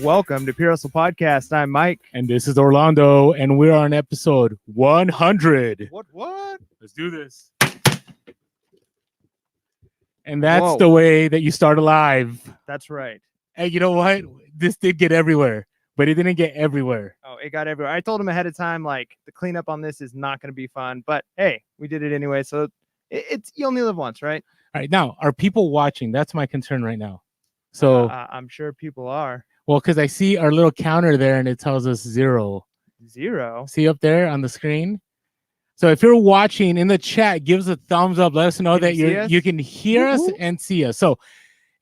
Welcome to Pure Hustle Podcast. I'm Mike. And this is Orlando, and we're on episode 100. What? Let's do this. And that's Whoa. the way that you start a live. That's right. And you know what? This did get everywhere, but it didn't get everywhere. Oh, it got everywhere. I told him ahead of time, like, the cleanup on this is not going to be fun. But hey, we did it anyway. So it's you only live once, right? All right. Now, are people watching? That's my concern right now. So, I'm sure people are. well, because I see our little counter there and it tells us 0. 0. See up there on the screen? So if you're watching in the chat, give us a thumbs up. Let us know that you can hear us and see us. So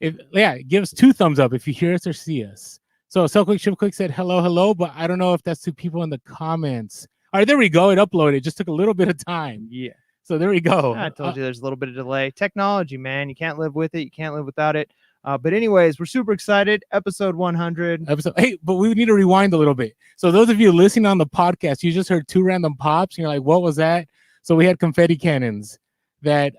give us 2 thumbs up if you hear us or see us. So Sell Quick Ship Quick said hello, but I don't know if that's to people in the comments. All right, there we go. It uploaded. It just took a little bit of time. Yeah. So there we go. I told you there's a little bit of delay. Technology, man. You can't live with it. You can't live without it. But anyways, we're super excited. Episode 100. Hey, but we need to rewind a little bit. So those of you listening on the podcast, you just heard 2 random pops. And you're like, what was that? So we had confetti cannons that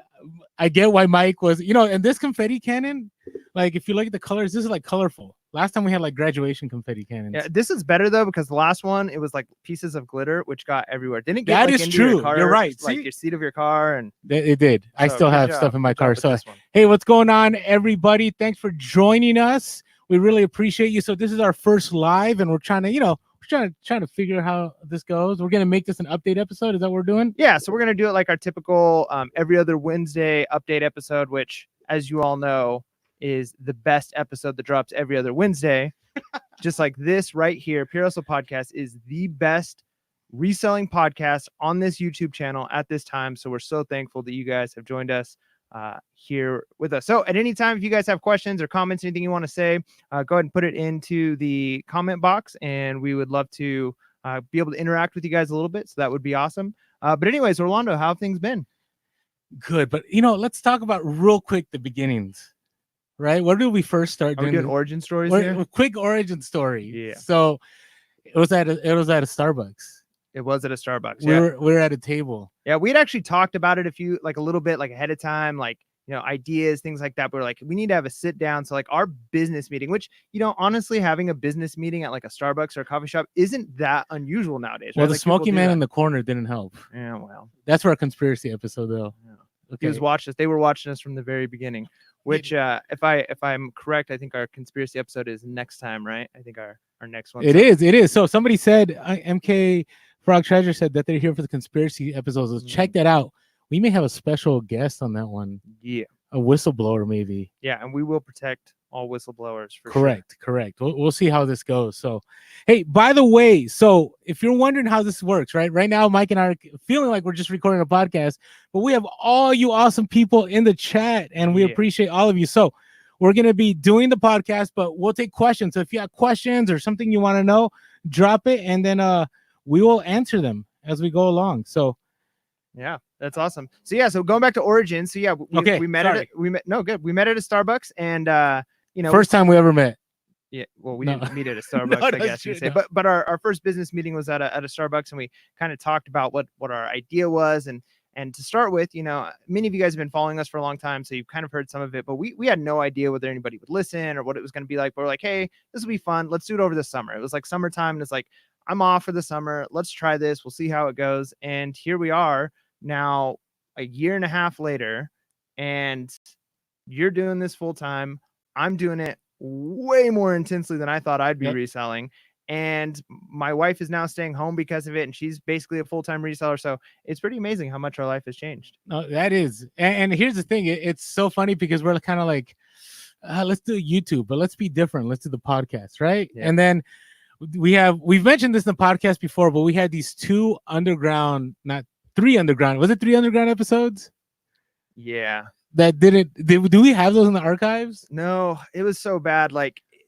I get why Mike was, and this confetti cannon, like if you look at the colors, this is like colorful. Last time we had like graduation confetti cannons. Yeah, this is better though, because the last one, it was like pieces of glitter, which got everywhere. Didn't it get that like, is into true. Your car, You're right. like your seat of your car, and it did. I still have stuff in my car. So this one. Hey, what's going on, everybody? Thanks for joining us. We really appreciate you. So this is our first live, and we're trying to figure out how this goes. We're gonna make this an update episode. Is that what we're doing? Yeah. So we're gonna do it like our typical every other Wednesday update episode, which, as you all know, is the best episode that drops every other Wednesday. Just like this right here, Pure Hustle Podcast is the best reselling podcast on this YouTube channel at this time. So we're so thankful that you guys have joined us here with us. So at any time, if you guys have questions or comments, anything you want to say, go ahead and put it into the comment box, and we would love to be able to interact with you guys a little bit. So that would be awesome. But anyways, Orlando, how have things been? Good, but let's talk about real quick the beginnings. Right? Where did we first start doing origin stories here? A quick origin story. Yeah. So it was at a Starbucks. It was at a Starbucks. We were at a table. Yeah, we had actually talked about it a little bit ahead of time, ideas, things like that. But we're like, we need to have a sit down. So our business meeting, which, honestly, having a business meeting at a Starbucks or a coffee shop isn't that unusual nowadays. Well, right? The smoky man in the corner didn't help. Yeah, well, that's for a conspiracy episode though. Yeah. Okay. He was watching us. They were watching us from the very beginning. Which, if I'm correct, I think our conspiracy episode is next time, right? I think our next one. It is. So somebody said, MK Frog Treasure said that they're here for the conspiracy episodes. So check that out. We may have a special guest on that one. Yeah. A whistleblower, maybe. Yeah, and we will protect all whistleblowers. Correct. We'll see how this goes. So, hey, by the way, so if you're wondering how this works, right now, Mike and I are feeling like we're just recording a podcast, but we have all you awesome people in the chat, and we appreciate all of you. So we're going to be doing the podcast, but we'll take questions. So if you have questions or something you want to know, drop it, and then we will answer them as we go along. So yeah, that's awesome. So going back to origin. So we met at a Starbucks, and first time we ever met. Yeah, well, we didn't meet at a Starbucks, I guess you'd say. But our first business meeting was at a Starbucks, and we kind of talked about what our idea was, and to start with, many of you guys have been following us for a long time, so you've kind of heard some of it, but we had no idea whether anybody would listen or what it was going to be like. But we're like, hey, this will be fun. Let's do it over the summer. It was like summertime, and it's like, I'm off for the summer. Let's try this. We'll see how it goes. And here we are now, a year and a half later, and you're doing this full time. I'm doing it way more intensely than I thought I'd be reselling. And my wife is now staying home because of it, and she's basically a full-time reseller. So it's pretty amazing how much our life has changed. No, that is. And here's the thing. It's so funny because we're kind of like, let's do YouTube, but let's be different. Let's do the podcast, right? Yeah. And then we've mentioned this in the podcast before, but we had these 2 underground, not 3 underground. Was it 3 underground episodes? Yeah. That do we have those in the archives? No, it was so bad.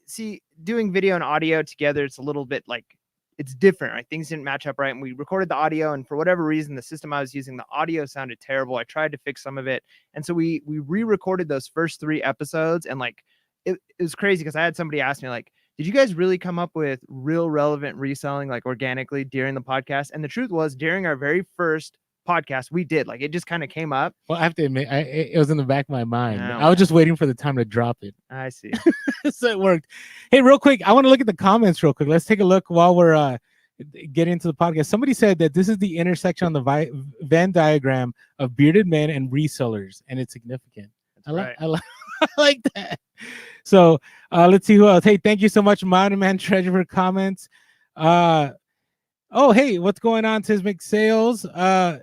See, doing video and audio together, it's a little bit it's different, right? Things didn't match up right. And we recorded the audio, and for whatever reason, the system I was using, the audio sounded terrible. I tried to fix some of it. And so we re-recorded those first 3 episodes, and it was crazy because I had somebody ask me, did you guys really come up with real relevant reselling organically during the podcast? And the truth was, during our very first podcast, we did. Like, it just kind of came up. Well, I have to admit, it was in the back of my mind. Oh, I was just waiting for the time to drop it. I see. So it worked. Hey, real quick, I want to look at the comments real quick. Let's take a look while we're getting into the podcast. Somebody said that this is the intersection on the Venn diagram of bearded men and resellers, and it's significant. I like that. So let's see who else. Hey, thank you so much, Modern Man Treasure, for comments. Oh, hey, what's going on, Seismic Sales?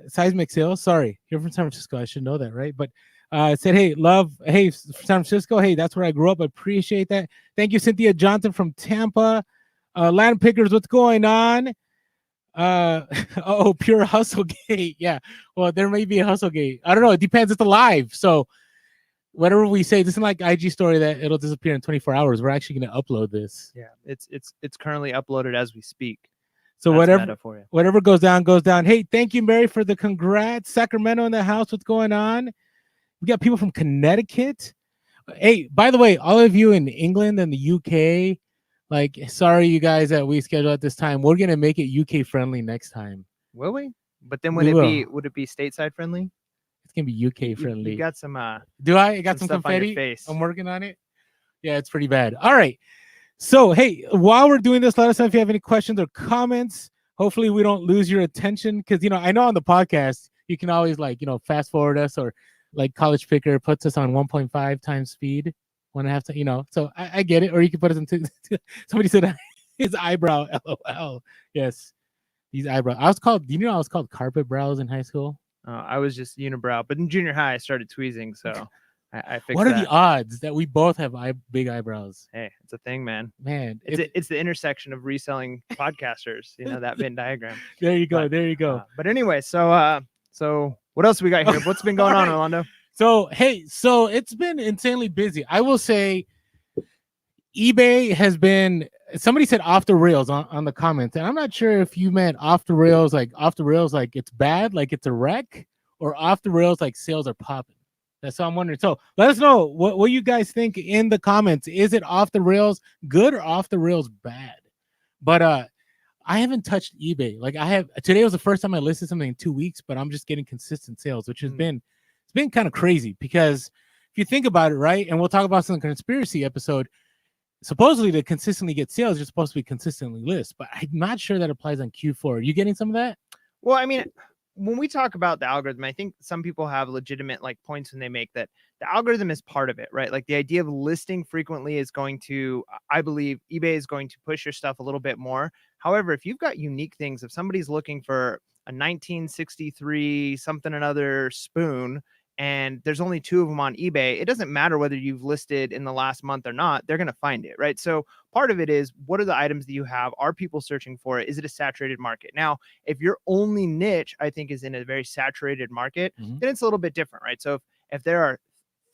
Seismic Sales, sorry. You're from San Francisco. I should know that, right? But it said, hey, love, hey, San Francisco. Hey, that's where I grew up. I appreciate that. Thank you, Cynthia Johnson from Tampa. Land Pickers, what's going on? Oh, pure hustle gate. Yeah. Well, there may be a hustle gate. I don't know. It depends. It's live. So whatever we say, this isn't like IG story that it'll disappear in 24 hours. We're actually going to upload this. Yeah. It's currently uploaded as we speak. So whatever goes down, goes down. Hey, thank you, Mary, for the congrats. Sacramento in the house. What's going on? We got people from Connecticut. Hey, by the way, all of you in England and the UK, like, sorry, you guys that we scheduled at this time. We're gonna make it UK friendly next time. Will we? But then would it be stateside friendly? It's gonna be UK friendly. You got some do I got some confetti? On your face. I'm working on it. Yeah, it's pretty bad. All right. So, hey, while we're doing this, let us know if you have any questions or comments. Hopefully we don't lose your attention, because, I know on the podcast, you can always, fast forward us, or like College Picker puts us on 1.5 times speed, 1.5 times, so I get it. Or you can put us into, somebody said his eyebrow, LOL. Yes, these eyebrows. I was called carpet brows in high school. I was just unibrow, but in junior high, I started tweezing, so... I fixed what are the odds that we both have big eyebrows? Hey, it's a thing, man. It's the intersection of reselling podcasters. That Venn diagram. There you go. But anyway, so what else we got here? What's been going on, Orlando? So it's been insanely busy. I will say, eBay has been. Somebody said off the rails on the comments, and I'm not sure if you meant off the rails like it's bad, like it's a wreck, or off the rails like sales are popping. That's what I'm wondering. So let us know what you guys think in the comments. Is it off the rails good or off the rails bad? But I haven't touched eBay. Like, today was the first time I listed something in 2 weeks, but I'm just getting consistent sales, which has been kind of crazy, because if you think about it, right? And we'll talk about some conspiracy episode. Supposedly to consistently get sales, you're supposed to be consistently list, but I'm not sure that applies on Q4. Are you getting some of that? Well, I mean, when we talk about the algorithm, I think some people have legitimate points when they make that the algorithm is part of it, right? Like, the idea of listing frequently is going to, I believe eBay is going to push your stuff a little bit more. However, if you've got unique things, if somebody's looking for a 1963 something another spoon, and there's only 2 of them on eBay, it doesn't matter whether you've listed in the last month or not, they're going to find it, right? So part of it is, what are the items that you have? Are people searching for it? Is it a saturated market? Now, if your only niche, I think, is in a very saturated market, then it's a little bit different, right? So if there are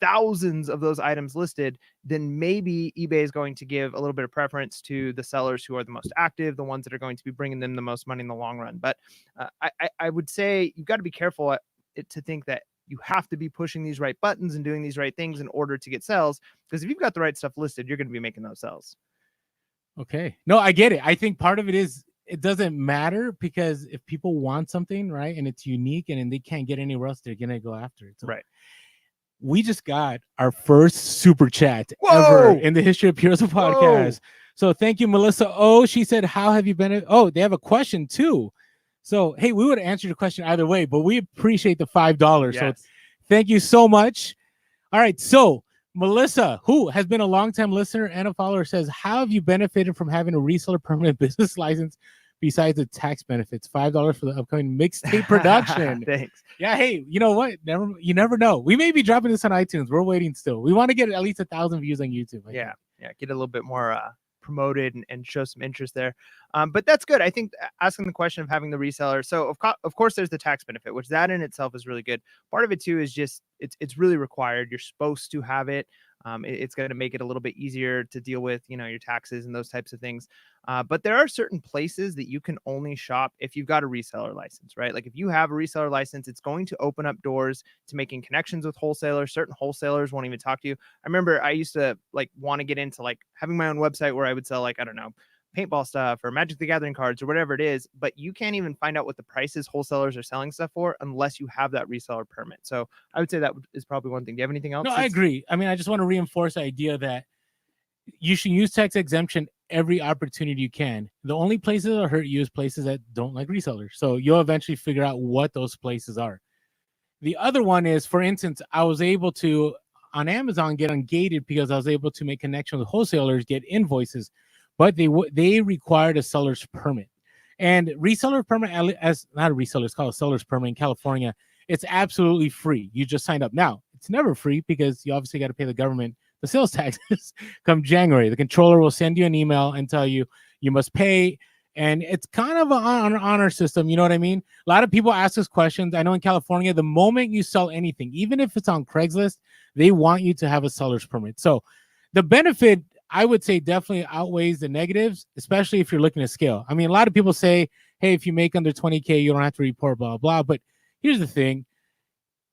thousands of those items listed, then maybe eBay is going to give a little bit of preference to the sellers who are the most active, the ones that are going to be bringing them the most money in the long run. But I would say you've got to be careful to think that you have to be pushing these right buttons and doing these right things in order to get sales. Because if you've got the right stuff listed, you're going to be making those sales. Okay. No, I get it. I think part of it is, it doesn't matter, because if people want something, right, and it's unique and they can't get anywhere else, they're going to go after it. So right. We just got our first super chat ever in the history of Heroes of Podcast. So thank you, Melissa. Oh, she said, how have you been? Oh, they have a question too. So, hey, we would answer your question either way, but we appreciate the $5. Yes. So thank you so much. All right. So Melissa, who has been a longtime listener and a follower, says, how have you benefited from having a reseller permanent business license besides the tax benefits? $5 for the upcoming mixtape production. Thanks. Yeah. Hey, you know what? You never know. We may be dropping this on iTunes. We're waiting still. We want to get at least 1,000 views on YouTube. Yeah. Get a little bit more promoted and show some interest there. But that's good. I think asking the question of having the reseller. So of course there's the tax benefit, which that in itself is really good. Part of it too is just it's really required. You're supposed to have it. It's going to make it a little bit easier to deal with, your taxes and those types of things. But there are certain places that you can only shop if you've got a reseller license, right? Like, if you have a reseller license, it's going to open up doors to making connections with wholesalers. Certain wholesalers won't even talk to you. I remember I used to want to get into having my own website where I would sell I don't know, paintball stuff or Magic the Gathering cards or whatever it is, but you can't even find out what the prices wholesalers are selling stuff for unless you have that reseller permit. So I would say that is probably one thing. Do you have anything else? No, I agree. I mean, I just want to reinforce the idea that you should use tax exemption every opportunity you can. The only places that hurt you is places that don't like resellers. So you'll eventually figure out what those places are. The other one is, for instance, I was able to, on Amazon, get ungated because I was able to make connection with wholesalers, get invoices, but they required a seller's permit. And reseller permit, as not a reseller, it's called a seller's permit in California. It's absolutely free. You just signed up. Now, it's never free because you obviously got to pay the government the sales taxes come January. The controller will send you an email and tell you you must pay. And it's kind of an honor system. You know what I mean? A lot of people ask us questions. I know in California, the moment you sell anything, even if it's on Craigslist, they want you to have a seller's permit. So the benefit, I would say, definitely outweighs the negatives, especially if you're looking to scale. I mean, a lot of people say, hey, if you make under 20K, you don't have to report, blah, blah. But here's the thing.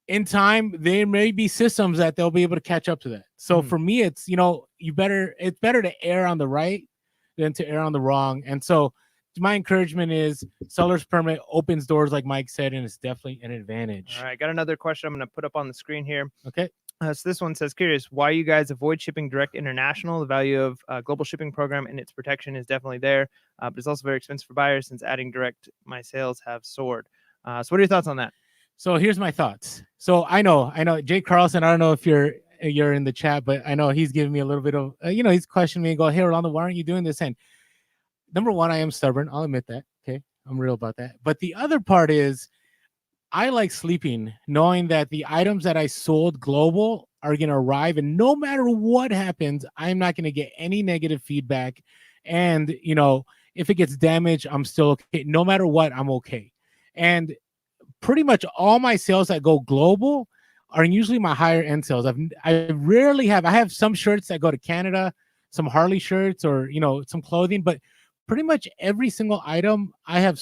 In time, there may be systems that they'll be able to catch up to that. So for me, it's, it's better to err on the right than to err on the wrong. And so my encouragement is seller's permit opens doors, like Mike said, and it's definitely an advantage. All right, got another question I'm going to put up on the screen here. Okay. So this one says, curious why you guys avoid shipping direct international. The value of global shipping program and its protection is definitely there, but it's also very expensive for buyers since adding direct, my sales have soared. So what are your thoughts on that? So here's my thoughts. So I know Jake Carlson, I don't know if you're in the chat, but I know he's giving me a little bit of, he's questioning me and go, hey, Rolando, why aren't you doing this? And number one, I am stubborn. I'll admit that. Okay. I'm real about that. But the other part is I like sleeping, knowing that the items that I sold global are going to arrive. And no matter what happens, I'm not going to get any negative feedback. And, if it gets damaged, I'm still okay. No matter what, I'm okay. And pretty much all my sales that go global are usually my higher end sales. I have some shirts that go to Canada, some Harley shirts or, some clothing, but pretty much every single item I have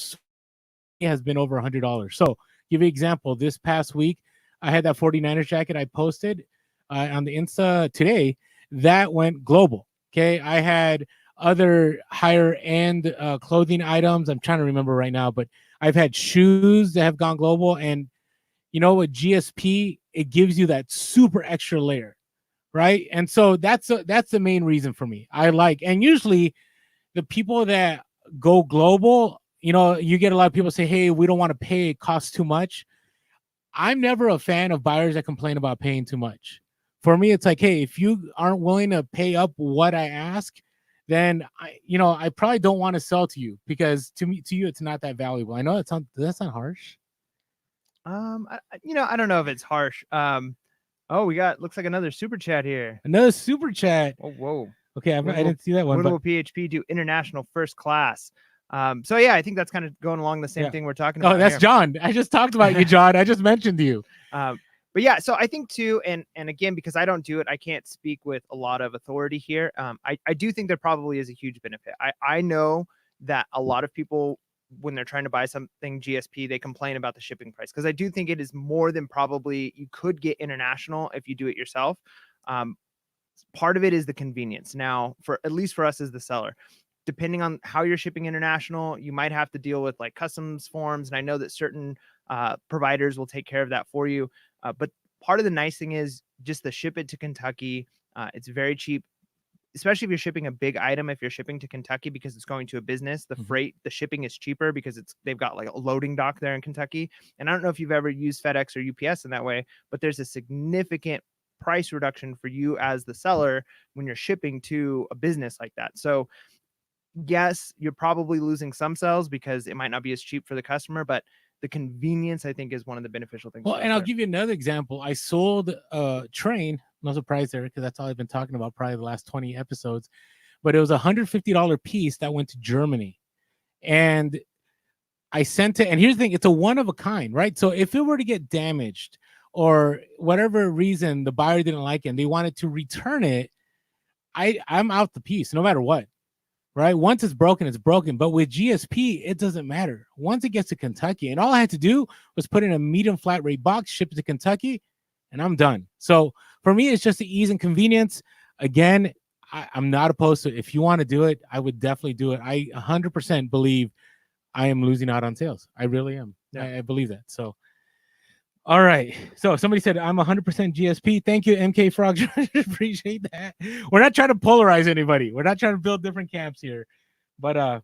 has been over $100. So give you an example, this past week, I had that 49ers jacket I posted on the Insta today that went global. Okay. I had other higher end clothing items. I'm trying to remember right now, but I've had shoes that have gone global. And with GSP, it gives you that super extra layer, right? And so that's the main reason for me. And usually the people that go global, you get a lot of people say, hey, we don't want to pay, it costs too much. I'm never a fan of buyers that complain about paying too much. For me, it's like, hey, if you aren't willing to pay up what I ask, then I probably don't want to sell to you because to you, it's not that valuable. I know does that sound harsh? I don't know if it's harsh. We got, looks like another super chat here. Another super chat. Oh, whoa. Okay. I didn't see that one. When will PHP do international first class? So yeah, I think that's kind of going along the same thing we're talking about. Oh, that's here. John. I just talked about you, John. I just mentioned you. But yeah, so I think too, and again, because I don't do it, I can't speak with a lot of authority here. I do think there probably is a huge benefit. I know that a lot of people, when they're trying to buy something GSP, they complain about the shipping price, because I do think it is more than probably you could get international if you do it yourself. Part of it is the convenience. Now, at least for us as the seller, depending on how you're shipping international, you might have to deal with like customs forms. And I know that certain providers will take care of that for you. But part of the nice thing is just the ship it to Kentucky. It's very cheap, especially if you're shipping a big item. If you're shipping to Kentucky because it's going to a business, the freight, the shipping is cheaper because they've got like a loading dock there in Kentucky. And I don't know if you've ever used FedEx or UPS in that way, but there's a significant price reduction for you as the seller when you're shipping to a business like that. So yes, you're probably losing some sales because it might not be as cheap for the customer, but the convenience, I think, is one of the beneficial things. Well, and I'll give you another example. I sold a train, no surprise there, because that's all I've been talking about probably the last 20 episodes, but it was a $150 piece that went to Germany. And I sent it, and here's the thing, it's a one of a kind, right? So if it were to get damaged or whatever reason the buyer didn't like it and they wanted to return it, I'm out the piece no matter what. Right? Once it's broken, it's broken. But with GSP, it doesn't matter. Once it gets to Kentucky, and all I had to do was put in a medium flat rate box, ship it to Kentucky, and I'm done. So for me, it's just the ease and convenience. Again, I'm not opposed to it. If you want to do it, I would definitely do it. I 100% believe I am losing out on sales. I really am. I believe that. So, all right. So somebody said I'm 100% GSP. Thank you, MK Frog. Appreciate that. We're not trying to polarize anybody. We're not trying to build different camps here. But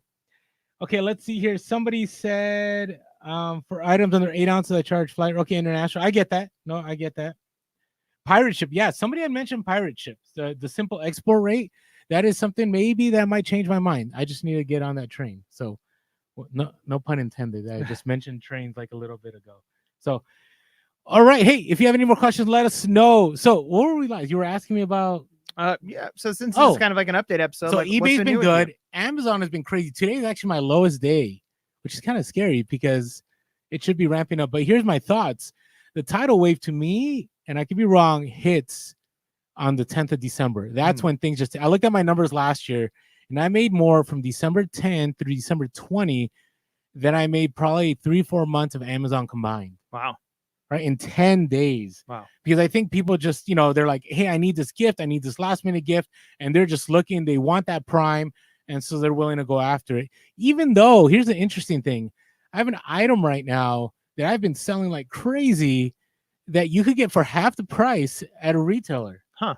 okay, let's see here. Somebody said for items under 8 ounces, I charge flight. Okay, international. I get that. No, I get that. Pirate ship. Yeah, somebody had mentioned pirate ships. The simple export rate. That is something maybe that might change my mind. I just need to get on that train. So, no pun intended. I just mentioned trains like a little bit ago. So, all right. Hey, if you have any more questions, let us know. So, what were we like? You were asking me about. Yeah. So since this is kind of like an update episode, so like, eBay's been good. Amazon has been crazy. Today is actually my lowest day, which is kind of scary because it should be ramping up. But here's my thoughts. The tidal wave to me, and I could be wrong, hits on the 10th of December. That's when things just. I looked at my numbers last year, and I made more from December 10 through December 20 than I made probably 3-4 months of Amazon combined. Wow. Right, in 10 days. Wow. Because I think people just, they're like, hey, I need this gift. I need this last minute gift. And they're just looking, they want that Prime. And so they're willing to go after it. Even though, here's the interesting thing. I have an item right now that I've been selling like crazy that you could get for half the price at a retailer. Huh.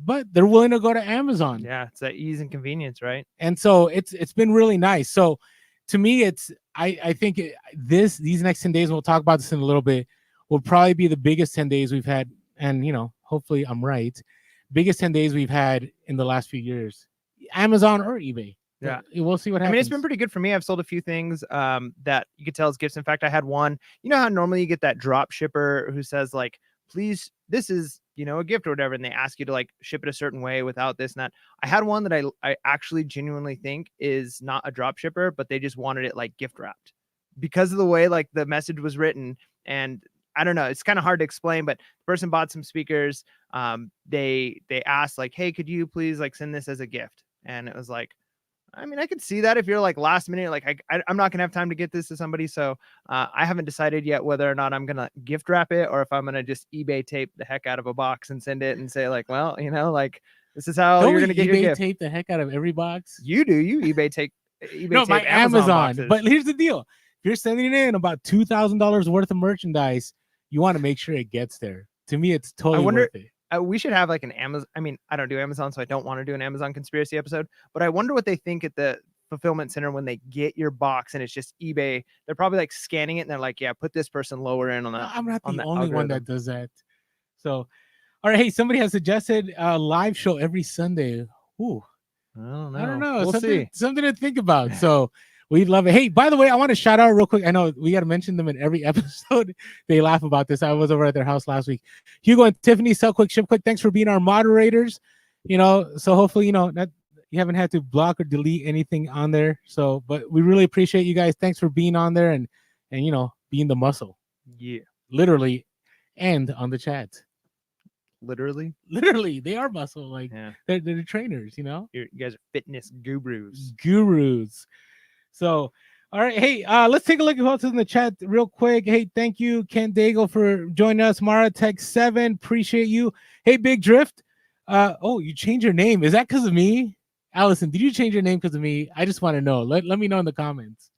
But they're willing to go to Amazon. Yeah, it's that ease and convenience, right? And so it's been really nice. So to me, I think these next 10 days, and we'll talk about this in a little bit, will probably be the biggest 10 days we've had. And, hopefully I'm right. Biggest 10 days we've had in the last few years, Amazon or eBay. Yeah. We'll see what happens. I mean, it's been pretty good for me. I've sold a few things that you could tell as gifts. In fact, I had one, how normally you get that drop shipper who says like, please, this is, a gift or whatever. And they ask you to like ship it a certain way without this and that. I had one that I actually genuinely think is not a drop shipper, but they just wanted it like gift wrapped because of the way like the message was written. And I don't know. It's kind of hard to explain, but the person bought some speakers. They asked like, hey, could you please like send this as a gift? And it was like, I mean, I could see that if you're like last minute, like I'm not gonna have time to get this to somebody. So I haven't decided yet whether or not I'm gonna gift wrap it or if I'm gonna just eBay tape the heck out of a box and send it and say like, well, like this is how you're gonna get your gift. Tape the heck out of every box. You do. You eBay tape. No, my Amazon. But here's the deal: if you're sending in about $2,000 worth of merchandise, you want to make sure it gets there. To me, it's totally worth it. We should have like an Amazon. I mean, I don't do Amazon, so I don't want to do an Amazon conspiracy episode, but I wonder what they think at the fulfillment center when they get your box and it's just eBay. They're probably like scanning it and they're like, yeah, put this person lower in on that. I'm not the only one that does that. So, all right. Hey, somebody has suggested a live show every Sunday. Ooh, I don't know. I don't know. We'll see. Something to think about. So we'd love it. Hey, by the way, I want to shout out real quick. I know we got to mention them in every episode. They laugh about this. I was over at their house last week. Hugo and Tiffany, Sell Quick, Ship Quick. Thanks for being our moderators. So hopefully, that you haven't had to block or delete anything on there. So, but we really appreciate you guys. Thanks for being on there and being the muscle. Yeah. Literally and on the chat. Literally, they are muscle. Like they're trainers, You guys are fitness gurus. So, all right. Hey, let's take a look at what's in the chat real quick. Hey, thank you, Ken Daigle, for joining us. Mara Tech 7, appreciate you. Hey, Big Drift. You changed your name. Is that because of me? Allison, did you change your name because of me? I just want to know. Let me know in the comments.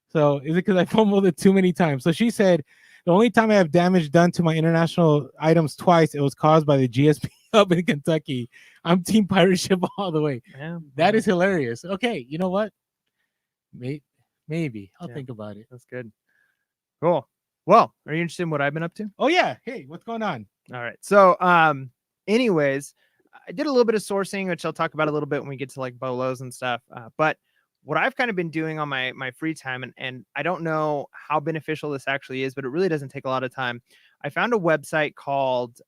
So, is it because I fumbled it too many times? So she said, the only time I have damage done to my international items twice, it was caused by the GSP hub in Kentucky. I'm Team Pirate Ship all the way. Yeah, that is hilarious. Okay, you know what? Maybe I'll think about it. That's good. Cool. Well, are you interested in what I've been up to? Oh yeah. Hey, what's going on? All right. So, anyways, I did a little bit of sourcing, which I'll talk about a little bit when we get to like Bellows and stuff. But what I've kind of been doing on my free time, and I don't know how beneficial this actually is, but it really doesn't take a lot of time. I found a website called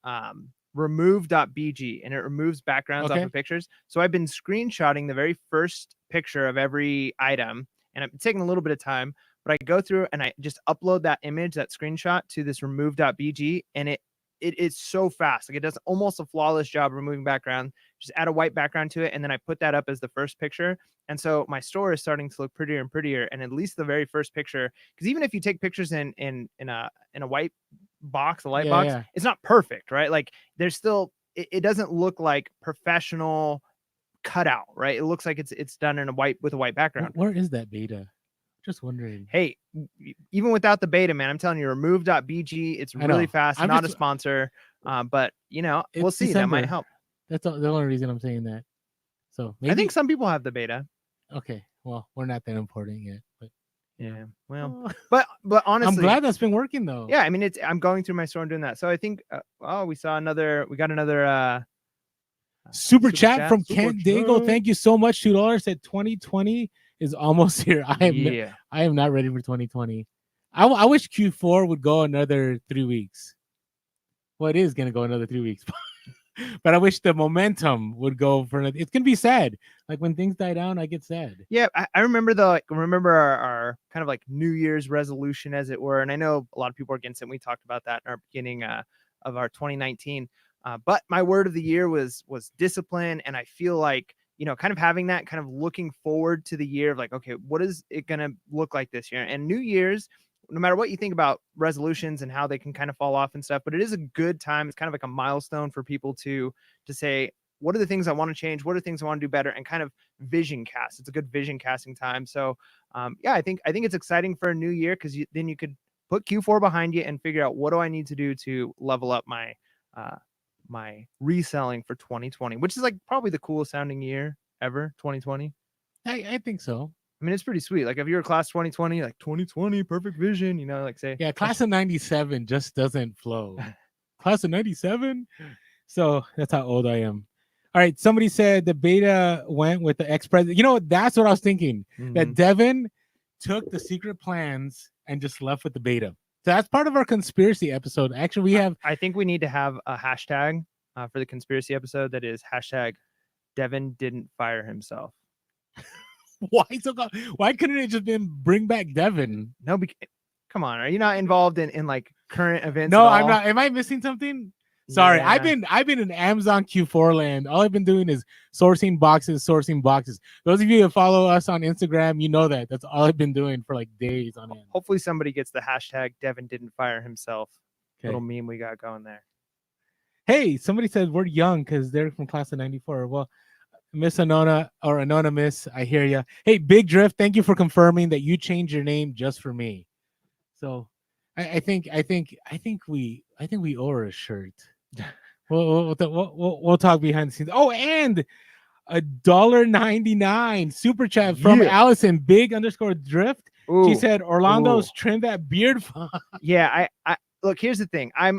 remove.bg, and it removes backgrounds off of pictures. So I've been screenshotting the very first picture of every item, and it's taking a little bit of time, but I go through and I just upload that image, that screenshot, to this remove.bg, and it is so fast. Like it does almost a flawless job removing background. Just add a white background to it, and then I put that up as the first picture. And so my store is starting to look prettier and prettier. And at least the very first picture, because even if you take pictures in a white box, a light box, it's not perfect, right? Like there's still, it doesn't look like professional cutout, right? It looks like it's done in a white background. Where is that beta? Just wondering. Hey, even without the beta, man, I'm telling you, remove.bg, it's really fast. I'm not a sponsor, but we'll see. December. That might help. That's the only reason I'm saying that. So maybe I think some people have the beta. Okay, well, we're not that important yet, but yeah. Well, but honestly, I'm glad that's been working though. Yeah, I mean, I'm going through my store and doing that. So I think, we got another super chat from Kent Dago. Thank you so much. $2 said 2020 is almost here. I am not ready for 2020. I wish Q4 would go another 3 weeks. Well, it is gonna go another 3 weeks. But I wish the momentum would go for another. It's gonna be sad. Like when things die down, I get sad. Yeah, I remember our kind of like New Year's resolution, as it were. And I know a lot of people are against it. We talked about that in our beginning of our 2019. But my word of the year was discipline. And I feel like, kind of having that, kind of looking forward to the year of like, okay, what is it gonna look like this year? And New Year's, no matter what you think about resolutions and how they can kind of fall off and stuff, but it is a good time. It's kind of like a milestone for people to say, what are the things I want to change? What are the things I want to do better? And kind of vision cast. It's a good vision casting time. So I think it's exciting for a new year, because then you could put Q4 behind you and figure out, what do I need to do to level up my my reselling for 2020, which is like probably the coolest sounding year ever. 2020. I think so. I mean, it's pretty sweet. Like if you're a class 2020, like 2020, perfect vision, like say. Yeah, class of 97 just doesn't flow. Class of 97? So that's how old I am. All right, somebody said the beta went with the ex-president. That's what I was thinking. Mm-hmm. That Devin took the secret plans and just left with the beta. So that's part of our conspiracy episode. Actually, I think we need to have a hashtag for the conspiracy episode that is hashtag Devin didn't fire himself. Why couldn't it just been bring back Devin? No, come on. Are you not involved in like current events? No, I'm not. Am I missing something? Sorry, yeah. I've been in Amazon Q4 land. All I've been doing is sourcing boxes. Those of you that follow us on Instagram, you know that's all I've been doing for like days on end. Hopefully somebody gets the hashtag Devin didn't fire himself. Okay. Little meme we got going there. Hey, somebody said we're young because they're from class of 94. Well, Miss Anona or Anonymous, I hear you. Hey, Big Drift, thank you for confirming that you changed your name just for me. So I think we owe her a shirt. We'll talk behind the scenes. Oh, and $1.99 super chat from Allison, big_drift. Ooh, she said, Orlando's trim that beard font. Yeah, I look, here's the thing. I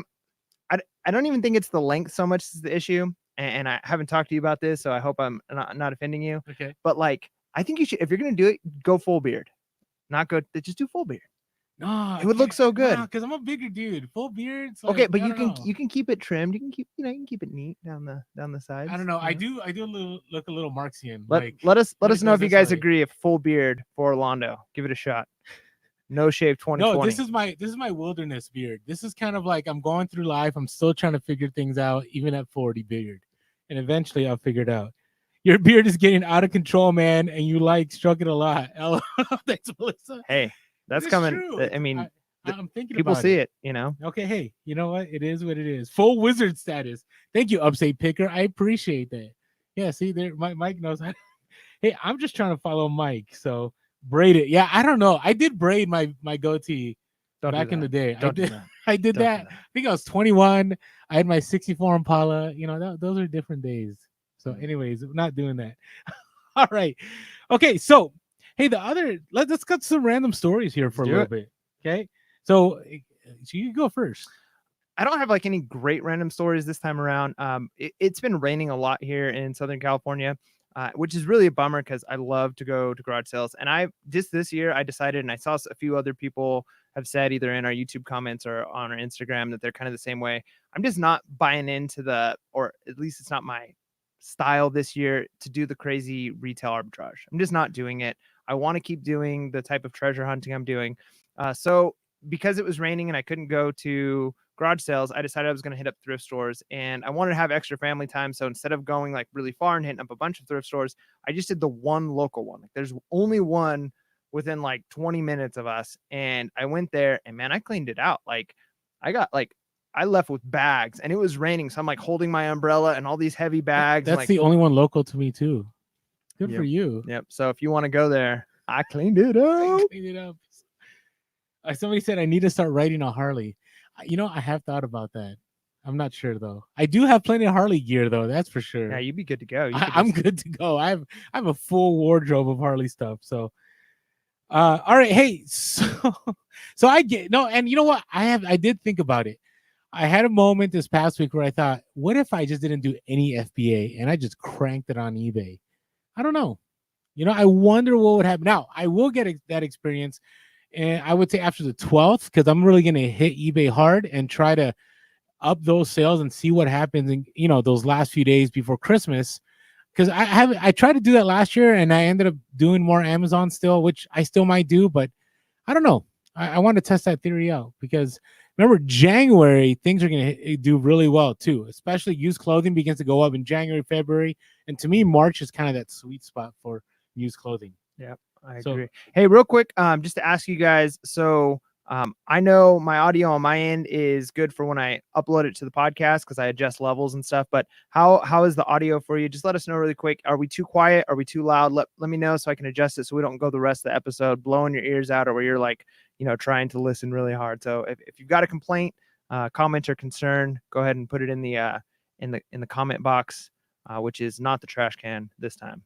don't even think it's the length so much as the issue. And I haven't talked to you about this, so I hope I'm not offending you. Okay. But like, I think you should, if you're gonna do it, go full beard. Not good. Just do full beard. No, it would look so good. Because I'm a bigger dude. Full beard. Like, okay, but you can keep it trimmed. You can keep it neat down the sides. I don't know. I do look a little Marxian. Let us know if you guys agree. If full beard for Orlando, give it a shot. No shave 2020. No, this is my wilderness beard. This is kind of like I'm going through life. I'm still trying to figure things out, even at 40 beard. And eventually I'll figure it out. Your beard is getting out of control, man, and you stroke it a lot. Thanks, Melissa. Hey, that's coming. True. I mean, I'm thinking people about see it. Okay, hey, you know what? It is what it is. Full wizard status. Thank you, Upstate Picker. I appreciate that. Yeah, see there, Mike knows. Hey, I'm just trying to follow Mike. So braid it. Yeah, I don't know. I did braid my goatee back in the day. I did that. I think I was 21. I had my 64 Impala. Those are different days. So anyways, I'm not doing that. All right. Okay. So, hey, let's cut some random stories here for a little bit. Okay. So you go first. I don't have like any great random stories this time around. It's been raining a lot here in Southern California, which is really a bummer because I love to go to garage sales. And this year I decided, and I saw a few other people have said either in our YouTube comments or on our Instagram that they're kind of the same way. I'm just not buying into or at least it's not my style this year to do the crazy retail arbitrage. I'm just not doing it. I want to keep doing the type of treasure hunting I'm doing. So because it was raining and I couldn't go to garage sales, I decided I was going to hit up thrift stores, and I wanted to have extra family time. So instead of going like really far and hitting up a bunch of thrift stores, I just did the one local one. Like there's only one within like 20 minutes of us. And I went there and man, I cleaned it out. Like I left with bags and it was raining. So I'm like holding my umbrella and all these heavy bags. That's the only one local to me too. Good for you. Yep. So if you want to go there, I cleaned it up. Clean it up. Somebody said I need to start riding a Harley. I have thought about that. I'm not sure though. I do have plenty of Harley gear though. That's for sure. Yeah, you'd be good to go. I'm good to go. I have a full wardrobe of Harley stuff. So, all right. Hey, so I get no, and you know what? I did think about it. I had a moment this past week where I thought, what if I just didn't do any FBA and I just cranked it on eBay? I don't know. I wonder what would happen. Now, I will get that experience, and I would say after the 12th, because I'm really going to hit eBay hard and try to up those sales and see what happens in those last few days before Christmas. Because I tried to do that last year and I ended up doing more Amazon still, which I still might do, but I don't know. I want to test that theory out because remember January things are going to do really well too, especially used clothing begins to go up in January, February, and to me March is kind of that sweet spot for used clothing. Yeah, I agree. Hey, real quick, just to ask you guys, so I know my audio on my end is good for when I upload it to the podcast because I adjust levels and stuff. But how is the audio for you? Just let us know really quick. Are we too quiet? Are we too loud? Let me know so I can adjust it so we don't go the rest of the episode blowing your ears out or where you're like, trying to listen really hard. So if you've got a complaint, comment or concern, go ahead and put it in the comment box, which is not the trash can this time.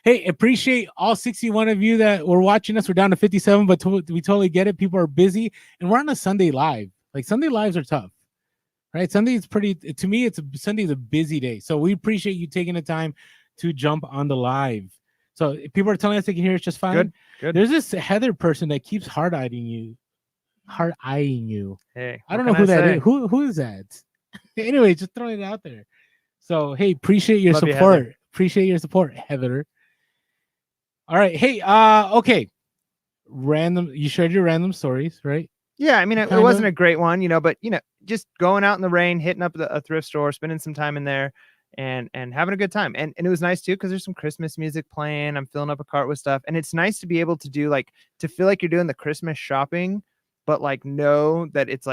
Hey, appreciate all 61 of you that were watching us. We're down to 57, but we totally get it. People are busy, and we're on a Sunday live. Like Sunday lives are tough, right? Sunday is to me, Sunday's a busy day. So we appreciate you taking the time to jump on the live. So if people are telling us they can hear us just fine. Good. There's this Heather person that keeps hard eyeing you. Hey, I don't know who that is. Who is that? Anyway, just throwing it out there. So hey, appreciate your support. Appreciate your support, Heather. All right. Hey, okay. You shared your random stories, right? Yeah, I mean, it wasn't a great one, but just going out in the rain, hitting up a thrift store, spending some time in there and having a good time. And it was nice too, because there's some Christmas music playing. I'm filling up a cart with stuff. And it's nice to be able to do to feel like you're doing the Christmas shopping, but know that it's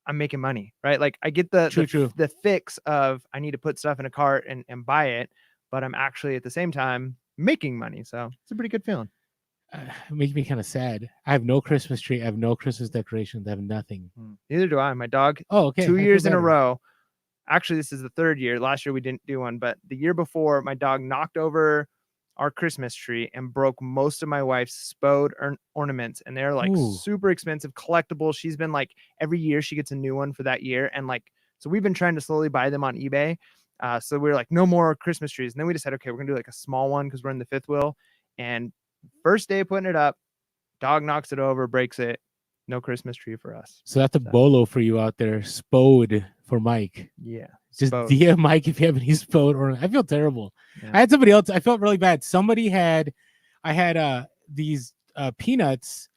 I'm making money, right? I get the fix of I need to put stuff in a cart and buy it, but I'm actually at the same time making money. So it's a pretty good feeling. It makes me kind of sad. I have no Christmas tree. I have no Christmas decorations. I have nothing. Neither do I. My dog. Oh, okay. 2 years in a row. Actually, this is the third year. Last year we didn't do one, but the year before, my dog knocked over our Christmas tree and broke most of my wife's spode ornaments, and they're super expensive collectibles. She's been every year she gets a new one for that year, and so we've been trying to slowly buy them on eBay. So we were no more Christmas trees, and then we decided, okay, we're gonna do a small one because we're in the fifth wheel. And first day putting it up, dog knocks it over, breaks it. No Christmas tree for us. So that's a bolo for you out there. Spode for Mike. Yeah. Just DM Mike if you have any spode or I feel terrible. Yeah. I had somebody else. I felt really bad. I had these peanuts.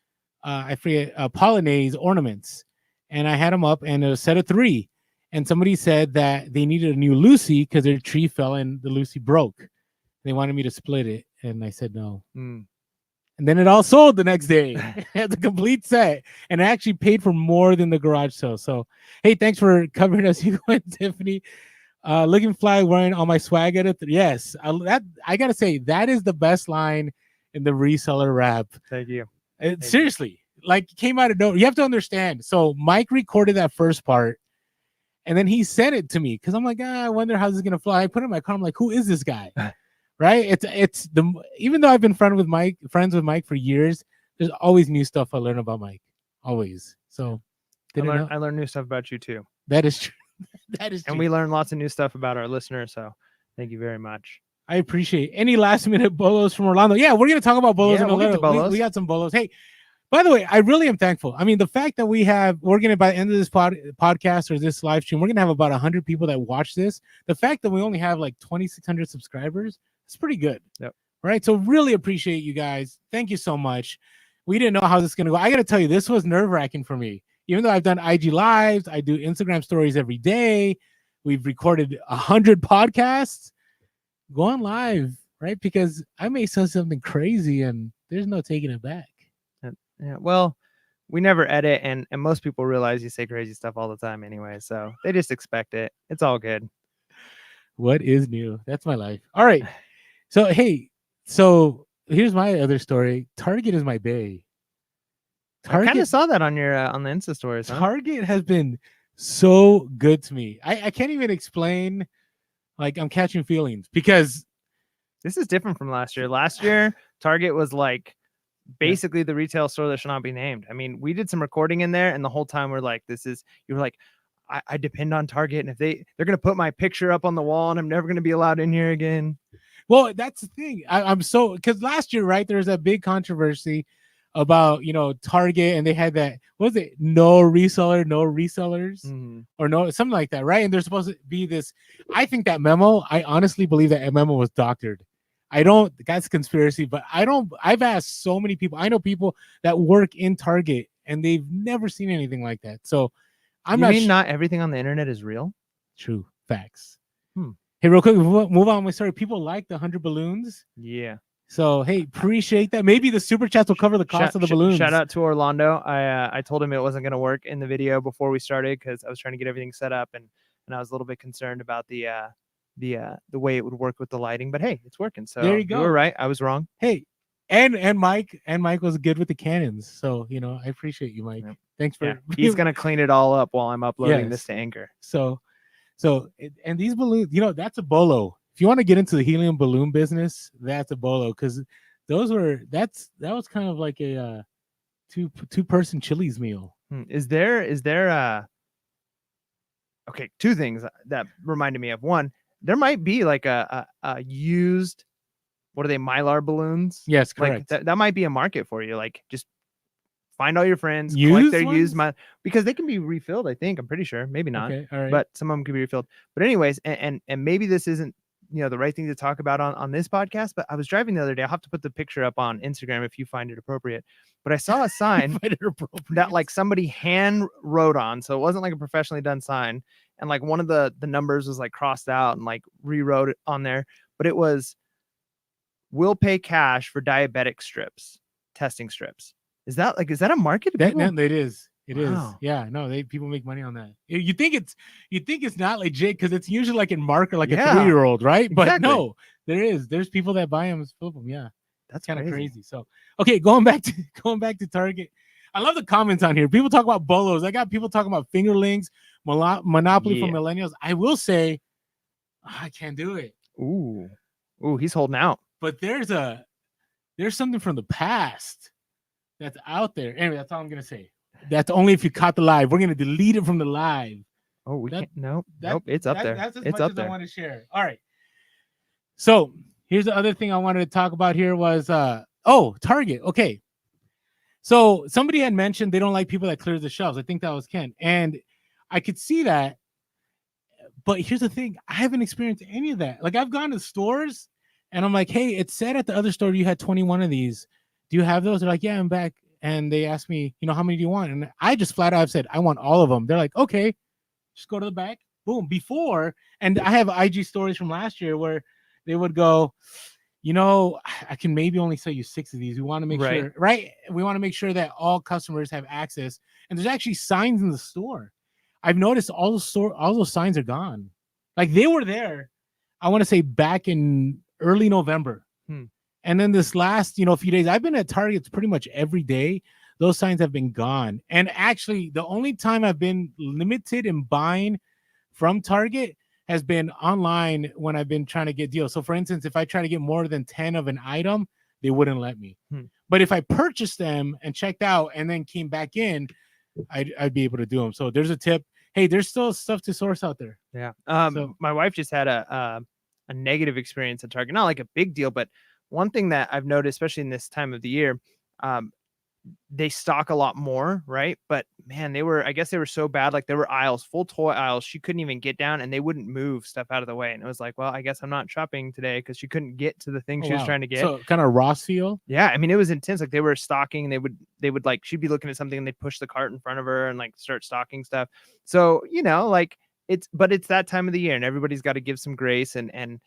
I forget Polonaise ornaments, and I had them up, and it was a set of 3. And somebody said that they needed a new Lucy because their tree fell and the Lucy broke. They wanted me to split it, and I said no. And then it all sold the next day. It had the complete set, and I actually paid for more than the garage sale. So, hey, thanks for covering us, Hugo and Tiffany. Looking fly, wearing all my swag at it. Yes, I gotta say that is the best line in the reseller rap. Thank you. Seriously, came out of nowhere. You have to understand. So Mike recorded that first part, and then he sent it to me because I'm like, I wonder how this is gonna fly. I put it in my car. I'm like, who is this guy? Right? Even though I've been friends with Mike for years, there's always new stuff I learn about Mike. Always. So I learn new stuff about you too. That is true. That is true. And we learn lots of new stuff about our listeners. So thank you very much. I appreciate any last minute bolos from Orlando. Yeah, we're gonna talk about bolos in a little. We got some bolos. Hey, by the way, I really am thankful. I mean, the fact that we're gonna by the end of this podcast or this live stream, we're gonna have about 100 people that watch this. The fact that we only have 2,600 subscribers. It's pretty good. Yep. Right. So really appreciate you guys. Thank you so much. We didn't know how this is going to go. I got to tell you, this was nerve-wracking for me. Even though I've done IG lives, I do Instagram stories every day. We've recorded 100 podcasts. Going live, right? Because I may say something crazy and there's no taking it back. Yeah. Well, we never edit, and most people realize you say crazy stuff all the time anyway. So they just expect it. It's all good. What is new? That's my life. All right. So hey, so here's my other story. Target is my bae. I kind of Target saw that on your on the Insta stories. Huh? Target has been so good to me. I can't even explain. Like I'm catching feelings because This is different from last year. Last year, Target was like basically the retail store that should not be named. I mean, we did some recording in there, and the whole time we're like, "This is." You were like, "I depend on Target, and if they're gonna put my picture up on the wall, and I'm never gonna be allowed in here again." well, that's the thing. I'm so because last year, right, there was that big controversy about Target, and they had that what was it, no reseller, no resellers, or no something like that, right? And there's supposed to be this. I think that memo. I honestly believe that memo was doctored. I don't. That's conspiracy, but I don't. I've asked so many people. I know people that work in Target, and they've never seen anything like that. So I'm You not. mean not everything on the internet is real? True facts. Hmm. Hey, real quick, move on. We sorry, people like the 100 balloons. Yeah. So hey, appreciate that. Maybe the super chats will cover the cost of the balloons. Shout out to Orlando. I told him it wasn't going to work in the video before we started because I was trying to get everything set up and I was a little bit concerned about the way it would work with the lighting. But hey, it's working. So there you go. You were right. I was wrong. Hey, and Mike was good with the cannons. So I appreciate you, Mike. Yep. Thanks for. Yeah. He's gonna clean it all up while I'm uploading this to Anchor. So and these balloons, that's a bolo. If you want to get into the helium balloon business, that's a bolo because that was kind of like a two-person Chili's meal. Is there okay, two things that reminded me of. One, there might be like a used, what are they, Mylar balloons? Yes, correct. Like that might be a market for you. Like just find all your friends, collect their used because they can be refilled. I think I'm pretty sure, maybe not, okay, all right. But some of them can be refilled. But anyways, and maybe this isn't the right thing to talk about on this podcast. But I was driving the other day. I'll have to put the picture up on Instagram if you find it appropriate. But I saw a sign that like somebody hand wrote on, so it wasn't like a professionally done sign, and like one of the numbers was like crossed out and like rewrote it on there. But it was, "Will pay cash for diabetic strips, testing strips." Is that a market? It is. It is. Yeah. No, people make money on that. You think it's not legit because it's usually like in market, like a 3-year-old, right? But exactly. No, there's people that buy them and flip them. Yeah. That's kind of crazy. So, okay, going back to Target. I love the comments on here. People talk about bolos. I got people talking about fingerlings, Monopoly for millennials. I will say, I can't do it. Ooh, he's holding out. But there's something from the past that's out there. Anyway, that's all I'm gonna say. That's only if you caught the live. We're gonna delete it from the live. Oh, we can't. Nope. It's up there. That's as much as I want to share. All right. So here's the other thing I wanted to talk about here was Target. Okay. So somebody had mentioned they don't like people that clear the shelves. I think that was Ken, and I could see that. But here's the thing: I haven't experienced any of that. Like I've gone to stores, and I'm like, "Hey, it said at the other store you had 21 of these. Do you have those?" They're like, "Yeah, I'm back." And they asked me, how many do you want? And I just flat out said, I want all of them. They're like, okay, just go to the back. Boom. Before, and I have IG stories from last year where they would go, I can maybe only sell you 6 of these. We want to make sure, right? We want to make sure that all customers have access. And there's actually signs in the store. I've noticed all those signs are gone. Like they were there, I want to say back in early November. And then this last, few days, I've been at Target pretty much every day. Those signs have been gone. And actually, the only time I've been limited in buying from Target has been online when I've been trying to get deals. So, for instance, if I try to get more than 10 of an item, they wouldn't let me. But if I purchased them and checked out and then came back in, I'd be able to do them. So there's a tip. Hey, there's still stuff to source out there. Yeah. My wife just had a negative experience at Target. Not like a big deal, but one thing that I've noticed, especially in this time of the year, they stock a lot more, right? But man, I guess they were so bad. Like there were aisles, full toy aisles. She couldn't even get down and they wouldn't move stuff out of the way. And it was like, well, I guess I'm not shopping today because she couldn't get to the thing she was trying to get. So kind of Ross feel. Yeah. I mean, it was intense. Like they were stocking, they would like, she'd be looking at something and they'd push the cart in front of her and like start stocking stuff. So, like it's that time of the year and everybody's got to give some grace and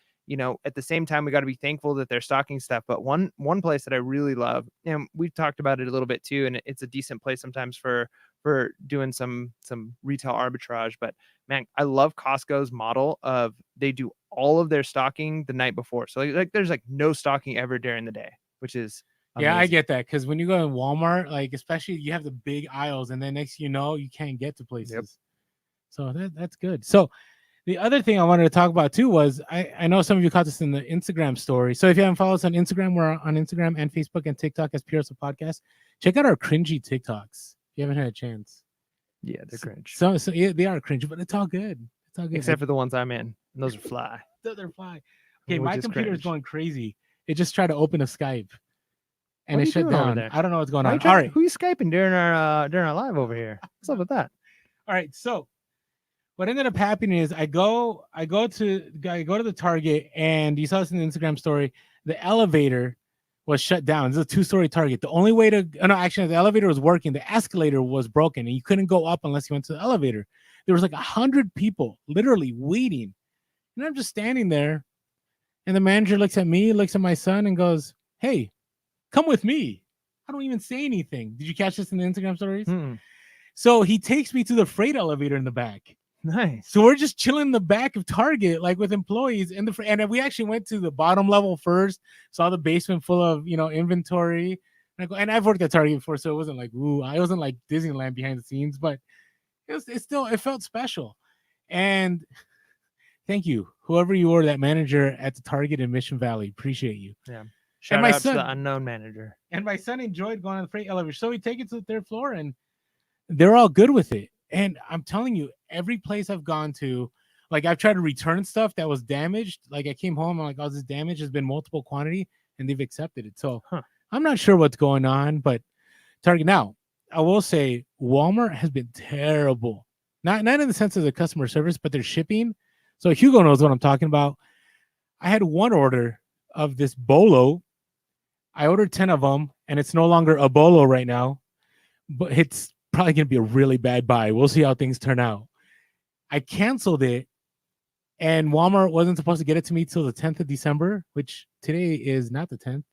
at the same time, we got to be thankful that they're stocking stuff. But one place that I really love, and we've talked about it a little bit too, and it's a decent place sometimes for for doing some retail arbitrage. But man, I love Costco's model of they do all of their stocking the night before. So like there's like no stocking ever during the day, which is amazing. Yeah, I get that, because when you go to Walmart, like especially you have the big aisles, and then next you know you can't get to places. Yep. So that's good. So the other thing I wanted to talk about too was I know some of you caught this in the Instagram story. So if you haven't followed us on Instagram, we're on Instagram and Facebook and TikTok as Pure Podcast. Check out our cringy TikToks if you haven't had a chance. Yeah, they're cringe. So yeah, they are cringe, but it's all good. It's all good. Except for the ones I'm in. And those are fly. They're fly. Okay, Which my is computer is cringe. going crazy. It just tried to open a Skype. And What are it you shut doing over down. there? I don't know what's going Why on. you All right. Who are you Skyping during our live over here? What's up with that? All right. So what ended up happening is I go to the Target, and you saw this in the Instagram story. The elevator was shut down. It's a 2-story Target. The only way to actually the elevator was working. The escalator was broken, and you couldn't go up unless you went to the elevator. There was like 100 people literally waiting, and I'm just standing there. And the manager looks at me, looks at my son, and goes, "Hey, come with me." I don't even say anything. Did you catch this in the Instagram stories? So he takes me to the freight elevator in the back. Nice. So we're just chilling in the back of Target, like with employees in the and we actually went to the bottom level first, saw the basement full of inventory. And I've worked at Target before, so it wasn't like I wasn't like Disneyland behind the scenes, but it felt special. And thank you, whoever you were, that manager at the Target in Mission Valley. Appreciate you. Yeah. Shout out to the unknown manager. And my son enjoyed going on the freight elevator, so we take it to the 3rd floor, and they're all good with it. And I'm telling you, every place I've gone to, like I've tried to return stuff that was damaged. Like I came home, I'm like, oh, this damage has been multiple quantity, and they've accepted it. So I'm not sure what's going on, but Target. Now, I will say Walmart has been terrible. Not in the sense of the customer service, but their shipping. So Hugo knows what I'm talking about. I had one order of this bolo. I ordered 10 of them, and it's no longer a bolo right now, but it's probably going to be a really bad buy. We'll see how things turn out. I canceled it, and Walmart wasn't supposed to get it to me till the 10th of December, which today is not the 10th,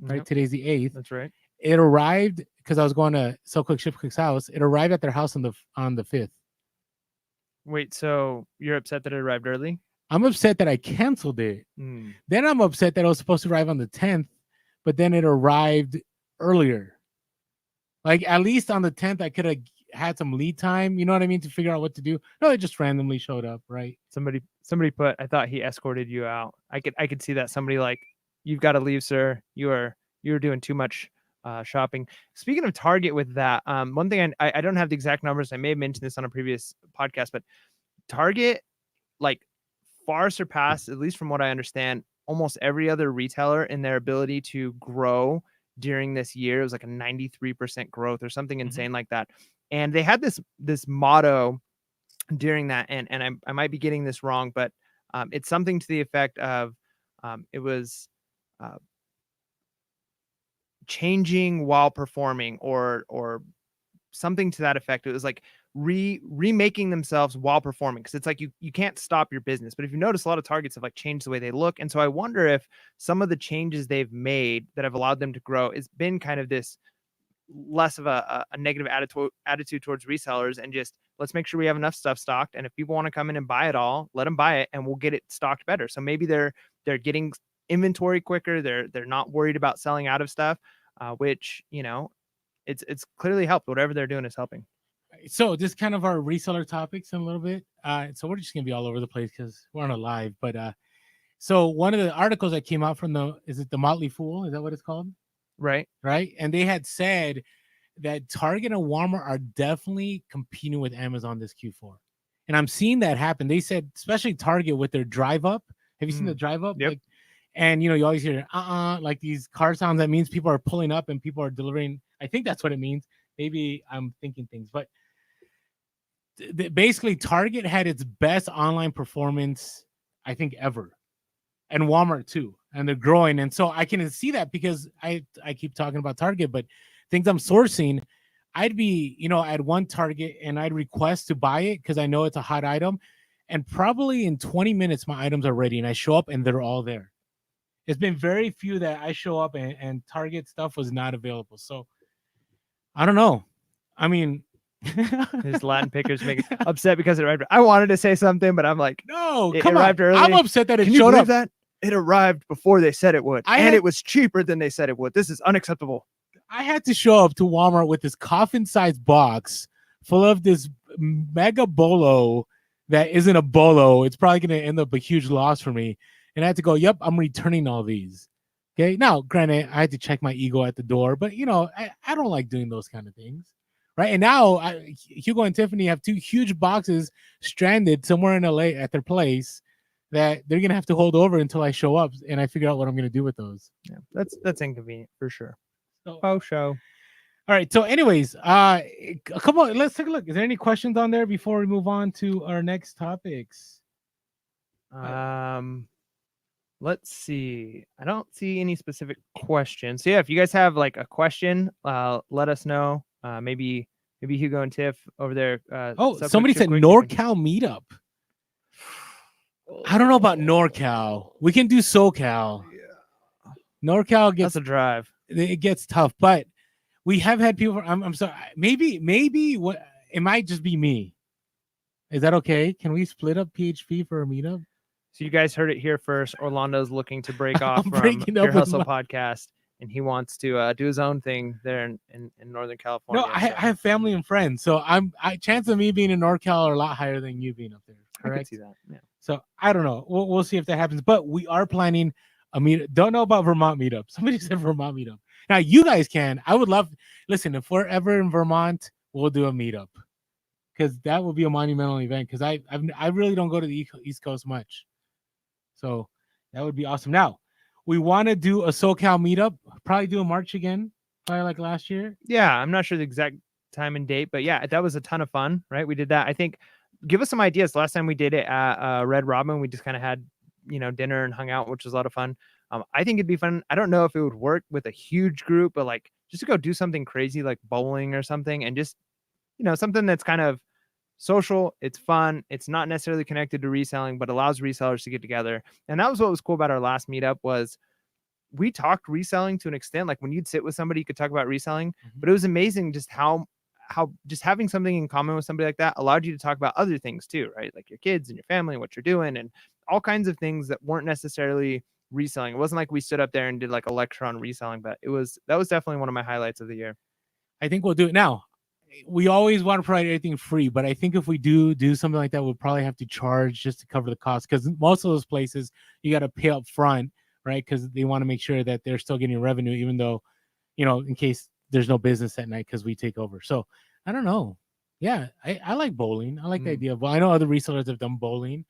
right? Yep. Today's the 8th. That's right. It arrived because I was going to Sell Quick Ship Quick's house. It arrived at their house on the 5th. Wait, so you're upset that it arrived early? I'm upset that I canceled it. Then I'm upset that it was supposed to arrive on the 10th, but then it arrived earlier. Like at least on the 10th, I could have had some lead time, you know what I mean, to figure out what to do. No, it just randomly showed up, right? Somebody put, I thought he escorted you out. I could see that. Somebody like, you've got to leave, sir. You're doing too much shopping. Speaking of Target with that, one thing I don't have the exact numbers. I may have mentioned this on a previous podcast, but Target like far surpassed, at least from what I understand, almost every other retailer in their ability to grow during this year. It was like a 93% growth or something insane like that. And they had this motto during that, and I might be getting this wrong, but it's something to the effect of it was changing while performing, or something to that effect. It was like remaking themselves while performing, because it's like you can't stop your business. But if you notice, a lot of Targets have like changed the way they look, and so I wonder if some of the changes they've made that have allowed them to grow has been kind of this less of a negative attitude towards resellers, and just let's make sure we have enough stuff stocked, and if people want to come in and buy it all, let them buy it, and we'll get it stocked better. So maybe they're getting inventory quicker. They're not worried about selling out of stuff, which it's clearly helped. Whatever they're doing is helping. So this is kind of our reseller topics in a little bit. So we're just gonna be all over the place because we're on a live. But so one of the articles that came out from the Motley Fool, is that what it's called? Right. And they had said that Target and Walmart are definitely competing with Amazon this Q4, and I'm seeing that happen. They said, especially Target with their drive up. Have you seen the drive up? Yep. Like, and you always hear like these car sounds. That means people are pulling up and people are delivering. I think that's what it means. Maybe I'm thinking things, but basically Target had its best online performance, I think, ever, and Walmart too, and they're growing. And so I can see that because I keep talking about Target, but things I'm sourcing, I'd be at one Target and I'd request to buy it because I know it's a hot item, and probably in 20 minutes my items are ready, and I show up and they're all there. It's been very few that I show up and Target stuff was not available. So I don't know. I mean, There's Latin pickers make upset because it arrived. I wanted to say something, but I'm like, no, it come arrived on. early. I'm upset that it Can you showed believe up. that? It arrived before they said it would, and it was cheaper than they said it would. This is unacceptable. I had to show up to Walmart with this coffin-sized box full of this mega bolo that isn't a bolo. It's probably going to end up a huge loss for me. And I had to go, yep, I'm returning all these. Okay. Now, granted, I had to check my ego at the door, but I don't like doing those kind of things. Right. And now Hugo and Tiffany have 2 huge boxes stranded somewhere in LA at their place that they're going to have to hold over until I show up and I figure out what I'm going to do with those. Yeah, that's inconvenient for sure. So, show. All right. So, anyways, come on, let's take a look. Is there any questions on there before we move on to our next topics? Let's see. I don't see any specific questions. So yeah, if you guys have like a question, let us know. Maybe Hugo and Tiff over there. Somebody said NorCal meetup. I don't know about NorCal. We can do SoCal. Yeah. NorCal gets a drive. It gets tough, but we have had people. I'm sorry. Maybe what it might just be me. Is that okay? Can we split up PHP for a meetup? So you guys heard it here first. Orlando's looking to break off from Pure Hustle podcast, and he wants to do his own thing there in Northern California. No, I have family and friends, so chance of me being in NorCal are a lot higher than you being up there. Correct? I can see that. Yeah. So I don't know. We'll see if that happens, but we are planning a meetup. Don't know about Vermont meetup. Somebody said Vermont meetup. Now you guys can. I would love. Listen, if we're ever in Vermont, we'll do a meetup because that would be a monumental event. Because I really don't go to the East Coast much. So that would be awesome. Now, we want to do a SoCal meetup, probably do a March again, probably like last year. Yeah, I'm not sure the exact time and date, but yeah, that was a ton of fun, right? We did that. I think, give us some ideas. Last time we did it at Red Robin, we just kind of had, dinner and hung out, which was a lot of fun. I think it'd be fun. I don't know if it would work with a huge group, but like just to go do something crazy like bowling or something and just, something that's kind of social, it's fun, it's not necessarily connected to reselling, but allows resellers to get together. And that was what was cool about our last meetup was we talked reselling to an extent. Like when you'd sit with somebody, you could talk about reselling, but it was amazing just how just having something in common with somebody like that allowed you to talk about other things too, right? Like your kids and your family and what you're doing and all kinds of things that weren't necessarily reselling. It wasn't like we stood up there and did like a lecture on reselling, but that was definitely one of my highlights of the year. I think we'll do it now. We always want to provide everything free, but I think if we do something like that, we'll probably have to charge just to cover the cost because most of those places you got to pay up front, right? Because they want to make sure that they're still getting revenue, even though, in case there's no business at night because we take over. So I don't know. Yeah, I like bowling. I like the idea. Well, I know other resellers have done bowling.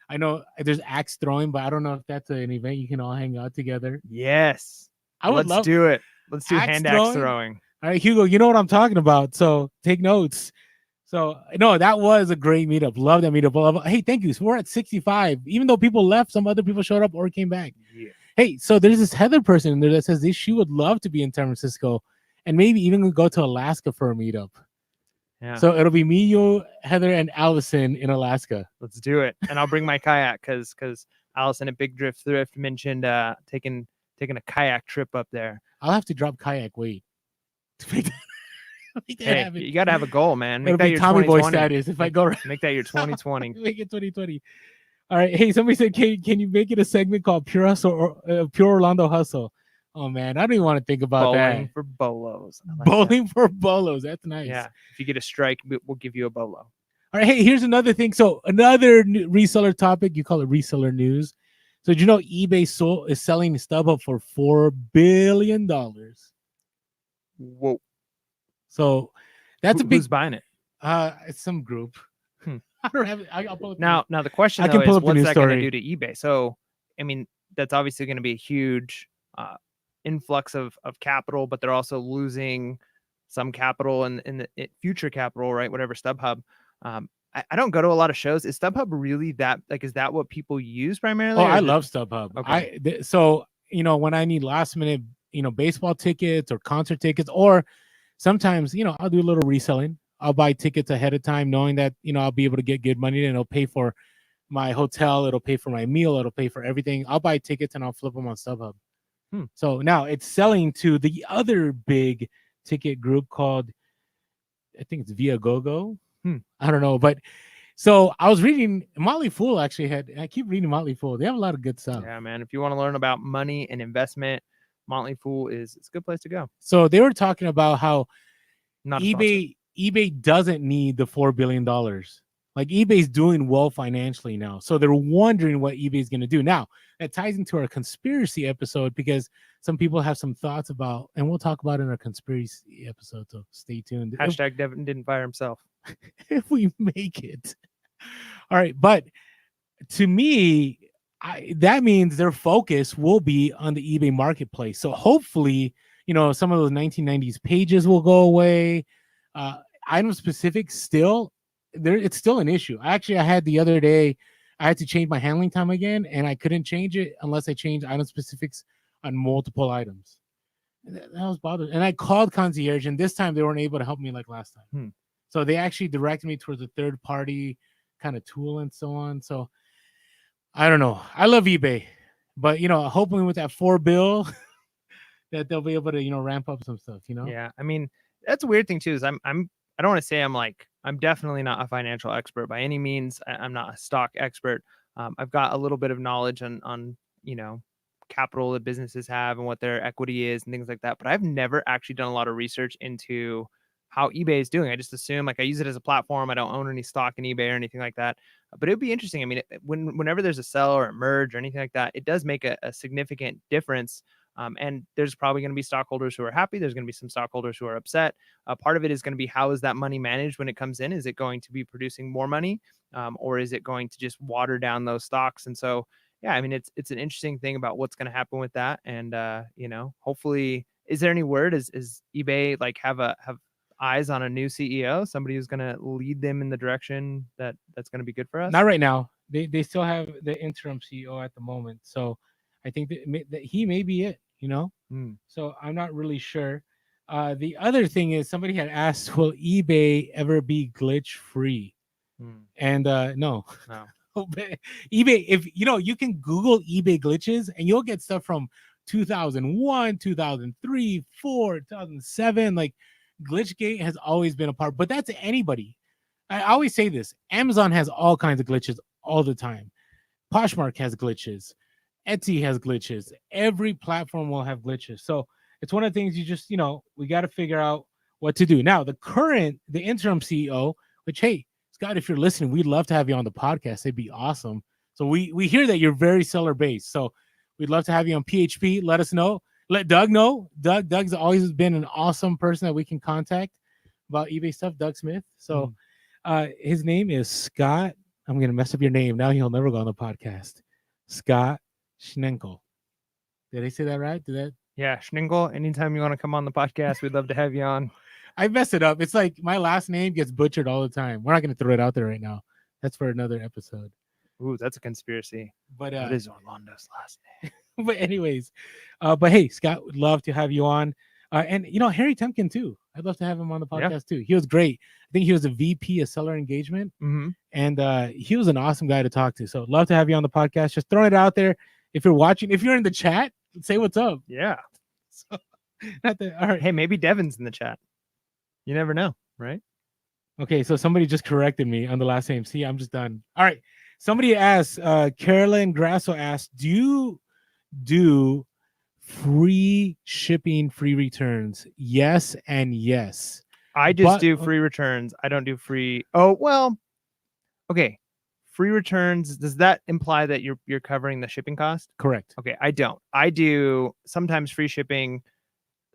I know there's axe throwing, but I don't know if that's an event you can all hang out together. Yes, let's do it. Let's do hand axe throwing. All right, Hugo, you know what I'm talking about, so take notes. So, no, that was a great meetup. Love that meetup. Hey, thank you. So we're at 65. Even though people left, some other people showed up or came back. Yeah. Hey, so there's this Heather person in there that says she would love to be in San Francisco and maybe even go to Alaska for a meetup. Yeah. So it'll be me, you, Heather, and Allison in Alaska. Let's do it. And I'll bring my kayak because Allison at Big Drift Thrift mentioned taking a kayak trip up there. I'll have to drop kayak weight. Hey, you got to have a goal, man. Make that your Tommy Boy status. If I go make that your 2020. Make it 2020. All right. Hey, somebody said, can you make it a segment called Pure Hustle or Pure Orlando Hustle? Oh man, I don't even want to think about that. Bowling for bolos. Bowling for bolos. That's nice. Yeah. If you get a strike, we'll give you a bolo. All right. Hey, here's another thing. So another reseller topic. You call it reseller news. So did you know eBay is selling StubHub for $4 billion? Whoa. So that's a big. Who's buying it? It's some group. I don't have it. I'll pull it now the question though, is what's that going to do to eBay? So I mean, that's obviously going to be a huge influx of capital, but they're also losing some capital in the future capital, right? Whatever StubHub. I don't go to a lot of shows. Is StubHub really that is that what people use primarily? Oh, I love StubHub. Okay. So when I need last minute, baseball tickets or concert tickets, or sometimes, I'll do a little reselling. I'll buy tickets ahead of time, knowing that, I'll be able to get good money and it'll pay for my hotel. It'll pay for my meal. It'll pay for everything. I'll buy tickets and I'll flip them on StubHub. So now it's selling to the other big ticket group called I think it's Via GoGo. Hmm. I don't know, but so I was reading Motley Fool. Actually, I keep reading Motley Fool. They have a lot of good stuff. Yeah, man. If you want to learn about money and investment, Motley Fool it's a good place to go. So they were talking about how Not eBay doesn't need the $4 billion. Like eBay's doing well financially now. So they're wondering what eBay's going to do. Now, that ties into our conspiracy episode because some people have some thoughts about, and we'll talk about it in our conspiracy episode. So stay tuned. Hashtag Devin didn't fire himself. If we make it. All right. But to me, that means their focus will be on the eBay marketplace. So hopefully, some of those 1990s pages will go away. Item specific still there, it's still an issue. I had the other day, I had to change my handling time again, and I couldn't change it unless I changed item specifics on multiple items. That was bothering. And I called concierge, and this time they weren't able to help me like last time. So they actually directed me towards a third party kind of tool and so on. So I don't know. I love eBay, but hopefully with that $4 billion that they'll be able to ramp up some stuff. Yeah, I mean that's a weird thing too. Is I don't want to say I'm definitely not a financial expert by any means. I'm not a stock expert. I've got a little bit of knowledge on capital that businesses have and what their equity is and things like that. But I've never actually done a lot of research into how eBay is doing. I just assume I use it as a platform. I don't own any stock in eBay or anything like that. But it would be interesting. I mean, whenever there's a sell or a merge or anything like that, it does make a significant difference. And there's probably going to be stockholders who are happy. There's going to be some stockholders who are upset. Part of it is going to be how is that money managed when it comes in? Is it going to be producing more money, or is it going to just water down those stocks? And so, yeah, I mean, it's an interesting thing about what's going to happen with that. And hopefully, is there any word? Is eBay have eyes on a new CEO, somebody who's going to lead them in the direction that's going to be good for us? Not right now. They still have the interim CEO at the moment, so I think that he may be it. So I'm not really sure. The other thing is somebody had asked, will eBay ever be glitch free? And no. eBay, if you can Google eBay glitches and you'll get stuff from 2001, 2003, 4, 2007. Like Glitchgate has always been a part, but that's anybody. I always say this: Amazon has all kinds of glitches all the time. Poshmark has glitches. Etsy has glitches. Every platform will have glitches. So it's one of the things you just, we got to figure out what to do. Now, the interim CEO, which, hey, Scott, if you're listening, we'd love to have you on the podcast. It'd be awesome. So we hear that you're very seller based. So we'd love to have you on PHP. Let us know. Let Doug know. Doug's always been an awesome person that we can contact about eBay stuff. Doug Smith. So his name is Scott. I'm going to mess up your name. Now he'll never go on the podcast. Scott Schnenkel. Did I say that right? Yeah, Schnenkel. Anytime you want to come on the podcast, we'd love to have you on. I mess it up. It's like my last name gets butchered all the time. We're not going to throw it out there right now. That's for another episode. Ooh, that's a conspiracy. But what is Orlando's last name? But anyways, but hey, Scott, would love to have you on. And Harry Temkin too. I'd love to have him on the podcast too. He was great. I think he was a VP of seller engagement, and he was an awesome guy to talk to. So love to have you on the podcast. Just throwing it out there. If you're watching, if you're in the chat, say what's up. Yeah. So, all right. Hey, maybe Devin's in the chat. You never know, right? Okay, so somebody just corrected me on the last name. See, I'm just done. All right. Somebody asked, Carolyn Grasso asked, do you do free shipping, free returns? Yes and yes. I just do free returns. I don't do free. Oh, well, okay. Free returns, does that imply that you're covering the shipping cost? Correct. Okay, I don't. I do sometimes free shipping,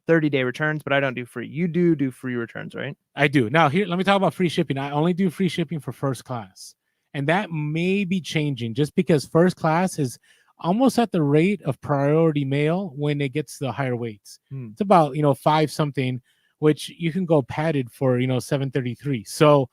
30-day returns, but I don't do free. You do free returns, right? I do. Now, here, let me talk about free shipping. I only do free shipping for first class. And that may be changing just because first class is almost at the rate of priority mail when it gets the higher weights. It's about, 5 something, which you can go padded for, 733. So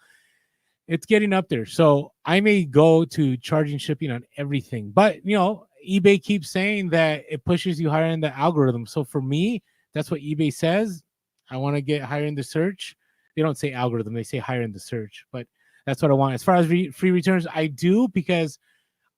it's getting up there. So I may go to charging shipping on everything, but eBay keeps saying that it pushes you higher in the algorithm. So for me, that's what eBay says. I want to get higher in the search. They don't say algorithm, they say higher in the search, but that's what I want. As far as free returns, I do because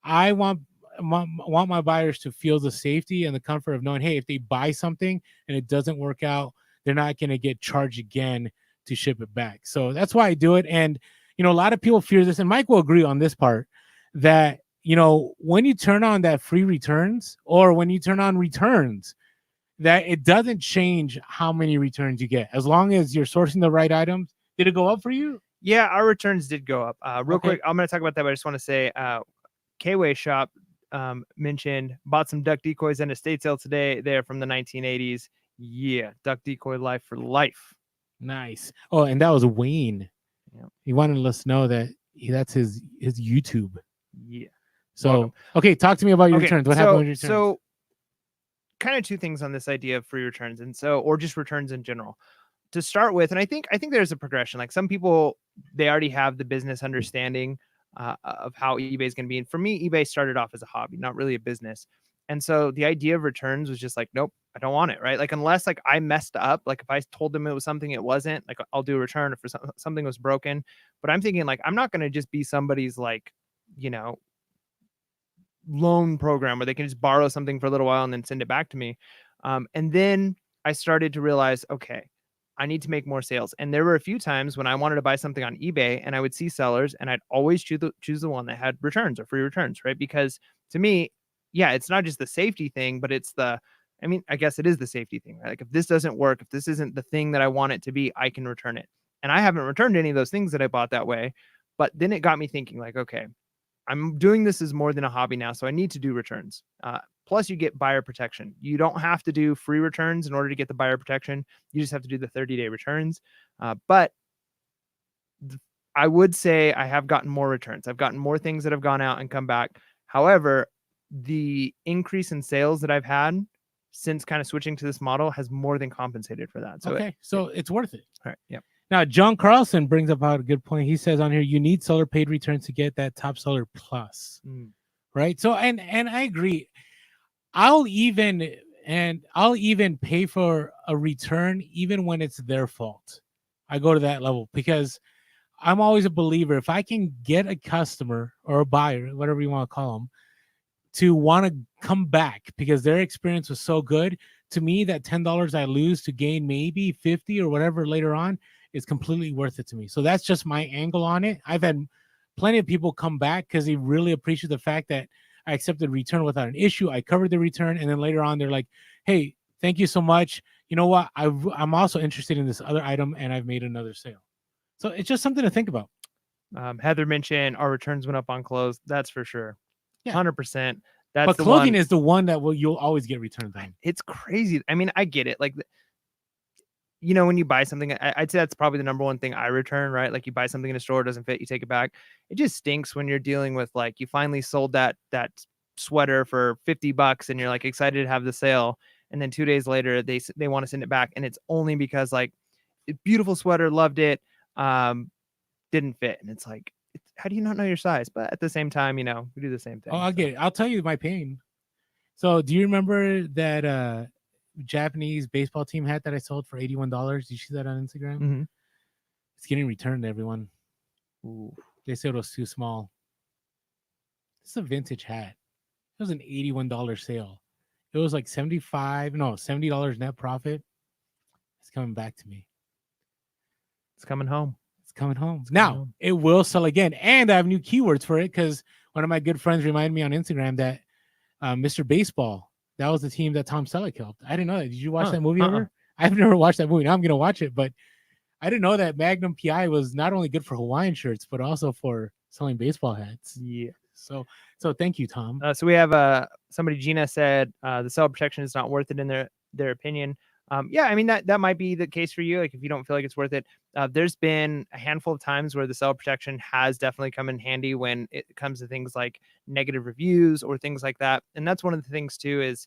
I want my buyers to feel the safety and the comfort of knowing, hey, if they buy something and it doesn't work out, they're not going to get charged again to ship it back. So that's why I do it. And, a lot of people fear this, and Mike will agree on this part, that, when you turn on that free returns or when you turn on returns, that it doesn't change how many returns you get as long as you're sourcing the right items. Did it go up for you? Yeah, our returns did go up. Real quick, I'm going to talk about that, but I just want to say K-Way Shop mentioned bought some duck decoys in a estate sale today. They're from the 1980s. Yeah, duck decoy life for life. Nice. Oh, and that was Wayne. Yeah. He wanted to let us know that that's his YouTube. Yeah. So, welcome. Okay, talk to me about your returns. What happened with your returns? So, kind of two things on this idea of free returns, or just returns in general. To start with, and I think there's a progression. Like some people, they already have the business understanding of how eBay is going to be. And for me, eBay started off as a hobby, not really a business. And so the idea of returns was just like, nope, I don't want it. Right. Like, unless like I messed up, like if I told them it was something it wasn't, like I'll do a return if something was broken. But I'm thinking like, I'm not going to just be somebody's like, loan program where they can just borrow something for a little while and then send it back to me. And then I started to realize, okay, I need to make more sales. And there were a few times when I wanted to buy something on eBay and I would see sellers and I'd always choose the one that had returns or free returns, right? Because to me, yeah, it's not just the safety thing, but it's I guess it is the safety thing, right? Like if this doesn't work, if this isn't the thing that I want it to be, I can return it. And I haven't returned any of those things that I bought that way. But then it got me thinking like, okay, I'm doing this as more than a hobby now, so I need to do returns. Plus, you get buyer protection. You don't have to do free returns in order to get the buyer protection. You just have to do the 30-day returns. But I would say I have gotten more returns. I've gotten more things that have gone out and come back. However, the increase in sales that I've had since kind of switching to this model has more than compensated for that. So it's worth it. All right. Yeah. Now, John Carlson brings up a good point. He says on here, you need seller paid returns to get that top seller plus, right? So, and I agree. I'll even pay for a return even when it's their fault. I go to that level because I'm always a believer. If I can get a customer or a buyer, whatever you want to call them, to want to come back because their experience was so good, to me, that $10 I lose to gain maybe 50 or whatever later on is completely worth it to me. So that's just my angle on it. I've had plenty of people come back because they really appreciate the fact that I accepted return without an issue. I covered the return. And then later on, they're like, hey, thank you so much. You know what? I'm also interested in this other item and I've made another sale. So it's just something to think about. Heather mentioned our returns went up on clothes. That's for sure. Yeah. 100%. But clothing is the one that you'll always get returns on. It's crazy. I mean, I get it. Like, when you buy something, I'd say that's probably the number one thing I return, right? Like you buy something in a store, it doesn't fit, you take it back. It just stinks when you're dealing with like, you finally sold that sweater for $50 and you're like excited to have the sale. And then 2 days later, they want to send it back. And it's only because like, beautiful sweater, loved it, didn't fit. And it's like, how do you not know your size? But at the same time, we do the same thing. Oh, I get it. I'll tell you my pain. So do you remember that Japanese baseball team hat that I sold for $81? Did you see that on Instagram? Mm-hmm. It's getting returned to everyone. Ooh. They said it was too small. It's a vintage hat. It was an $81 sale. It was like $70 net profit. It's coming back to me. It's coming home. It will sell again. And I have new keywords for it because one of my good friends reminded me on Instagram that Mr. Baseball, that was the team that Tom Selleck helped. I didn't know that. Did you watch that movie ever? I've never watched that movie. Now I'm going to watch it, but I didn't know that Magnum PI was not only good for Hawaiian shirts, but also for selling baseball hats. Yeah. So thank you, Tom. So we have somebody, Gina said, the seller protection is not worth it in their opinion. Yeah, I mean, that might be the case for you. Like if you don't feel like it's worth it, there's been a handful of times where the seller protection has definitely come in handy when it comes to things like negative reviews or things like that. And that's one of the things too, is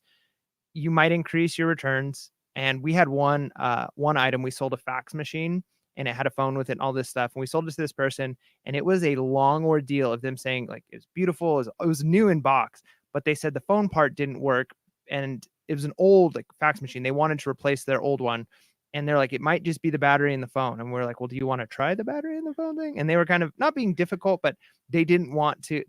you might increase your returns. And we had one item, we sold a fax machine and it had a phone with it and all this stuff. And we sold it to this person and it was a long ordeal of them saying like, it was beautiful. It was new in box, but they said the phone part didn't work. And it was an old like fax machine. They wanted to replace their old one. And they're like, it might just be the battery in the phone. And we're like, well, do you want to try the battery in the phone thing? And they were kind of not being difficult, but they didn't want to,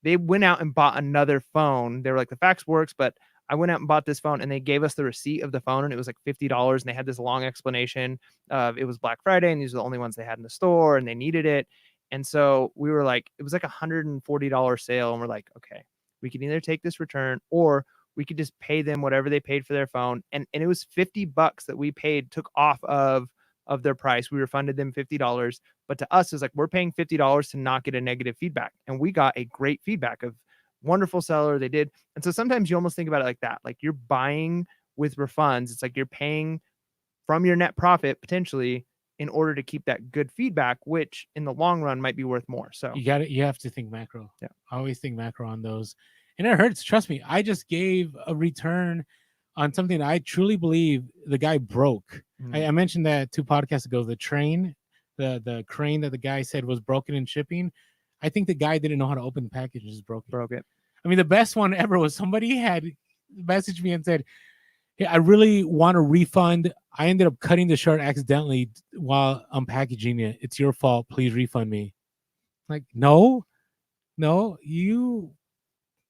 they went out and bought another phone. They were like, the fax works, but I went out and bought this phone, and they gave us the receipt of the phone, and it was like $50. And they had this long explanation of it was Black Friday, and these are the only ones they had in the store, and they needed it. And so we were like, it was like $140 sale. And we're like, okay, we can either take this return, or we could just pay them whatever they paid for their phone. And it was $50 that we paid, took off of their price. We refunded them $50. But to us, it's like, we're paying $50 to not get a negative feedback. And we got a great feedback of wonderful seller. They did. And so sometimes you almost think about it like that. Like, you're buying with refunds. It's like you're paying from your net profit potentially in order to keep that good feedback, which in the long run might be worth more. So you have to think macro. Yeah. I always think macro on those. And it hurts. Trust me. I just gave a return on something I truly believe the guy broke. I mentioned that 2 podcasts ago, the crane that the guy said was broken in shipping. I think the guy didn't know how to open the package and just broke it. I mean, the best one ever was somebody had messaged me and said, hey, I really want a refund. I ended up cutting the shirt accidentally while unpackaging it. It's your fault. Please refund me. Like, no, you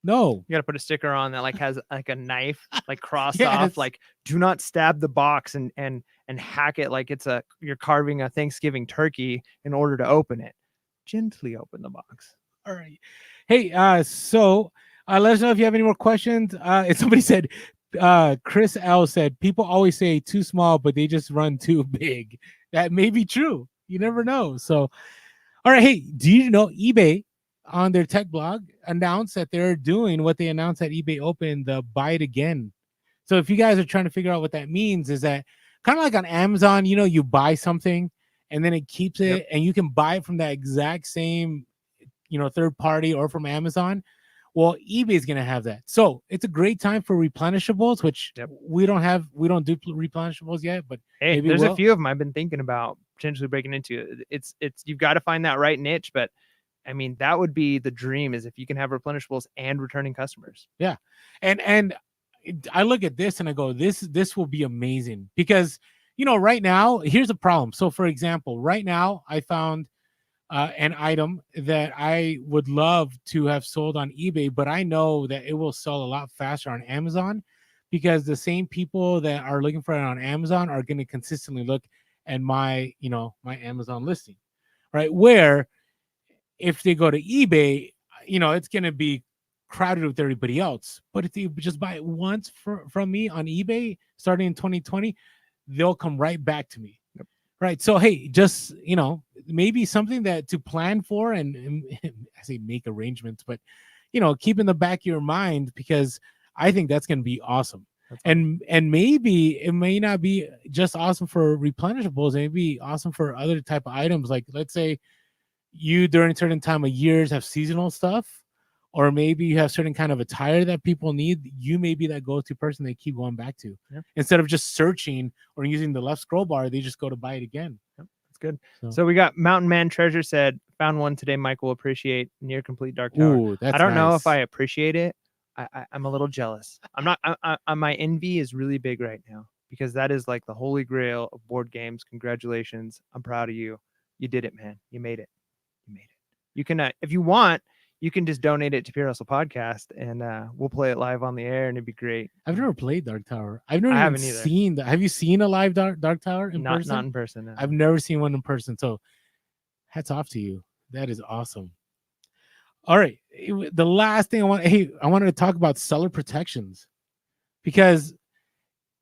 got to put a sticker on that like has like a knife like crossed off, like, do not stab the box and hack it like you're carving a Thanksgiving turkey in order to open it. Gently open the box. All right. Hey, so let us know if you have any more questions. And somebody said, Chris L said, people always say too small, but they just run too big. That may be true. You never know. So, all right. Hey, do you know eBay on their tech blog announced that they're doing what they announced at eBay Open, the buy it again. So if you guys are trying to figure out what that means, is that kind of like on Amazon, you buy something and then it keeps it, and you can buy it from that exact same, third party or from Amazon. Well, eBay is going to have that. So it's a great time for replenishables, which we don't do replenishables yet, but hey, there's a few of them I've been thinking about potentially breaking into. It's you've got to find that right niche, but I mean, that would be the dream, is if you can have replenishables and returning customers. Yeah. And I look at this and I go, this will be amazing, because, right now, here's a problem. So for example, right now I found an item that I would love to have sold on eBay, but I know that it will sell a lot faster on Amazon, because the same people that are looking for it on Amazon are going to consistently look at my Amazon listing, right? Where if they go to eBay, it's going to be crowded with everybody else. But if they just buy it once from me on eBay starting in 2020, they'll come right back to me. Yep. Right. So, hey, just, maybe something that to plan for, and I say make arrangements, but, keep in the back of your mind, because I think that's going to be awesome. And maybe it may not be just awesome for replenishables. It may be awesome for other type of items. Like, let's say you during a certain time of years have seasonal stuff, or maybe you have certain kind of attire that people need. You may be that go-to person they keep going back to. Yep. Instead of just searching or using the left scroll bar, they just go to buy it again. Yep. That's good. So we got Mountain Man Treasure said, found one today, Michael. Appreciate near complete dark tower. Ooh, that's I don't know nice. if I appreciate it. I'm a little jealous. I'm not. My envy is really big right now, because that is like the holy grail of board games. Congratulations. I'm proud of you. You did it, man. You made it. You can, if you want, you can just donate it to Pure Hustle Podcast, and we'll play it live on the air, and it'd be great. I've never played Dark Tower. I haven't seen that. Have you seen a live Dark Tower in person? Not in person. No. I've never seen one in person. So hats off to you. That is awesome. All right. The last thing I wanted to talk about seller protections, because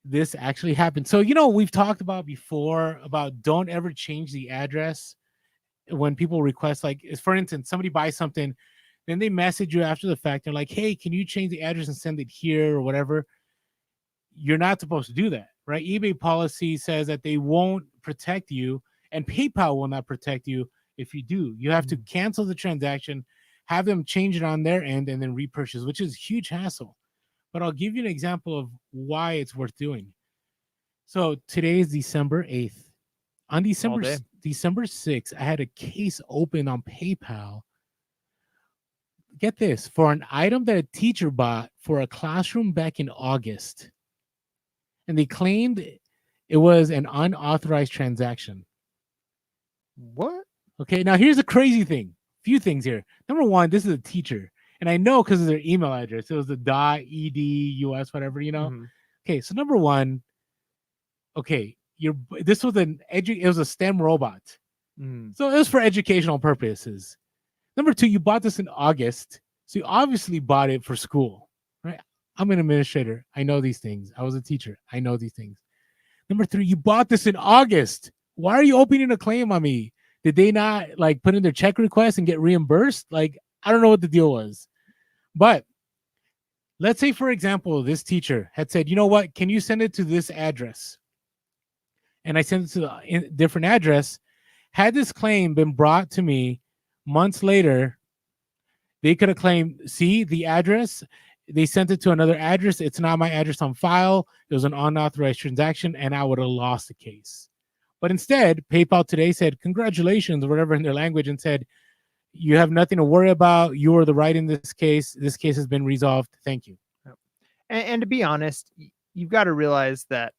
this actually happened. So, we've talked about before about don't ever change the address when people request, like, for instance, somebody buys something, then they message you after the fact. They're like, hey, can you change the address and send it here or whatever? You're not supposed to do that, right? eBay policy says that they won't protect you, and PayPal will not protect you if you do. You have to cancel the transaction, have them change it on their end, and then repurchase, which is a huge hassle. But I'll give you an example of why it's worth doing. So today is December 8th. On December 6th, I had a case open on PayPal. Get this, for an item that a teacher bought for a classroom back in August. And they claimed it was an unauthorized transaction. What? Okay, now here's the crazy thing. Few things here. Number one, this is a teacher. And I know because of their email address. It was the .edus, whatever, you know. Mhm. Okay, so number one, okay, this was it was a STEM robot. Mm. So it was for educational purposes. Number two, you bought this in August. So you obviously bought it for school, right? I'm an administrator. I know these things. I was a teacher. I know these things. Number three, you bought this in August. Why are you opening a claim on me? Did they not like put in their check request and get reimbursed? Like, I don't know what the deal was. But let's say, for example, this teacher had said, you know what? Can you send it to this address? And I sent it to a different address. Had this claim been brought to me months later, they could have claimed, see the address. They sent it to another address. It's not my address on file. It was an unauthorized transaction, and I would have lost the case. But instead, PayPal today said, congratulations, or whatever in their language, and said, you have nothing to worry about. You are the right in this case. This case has been resolved. Thank you. And to be honest, you've got to realize that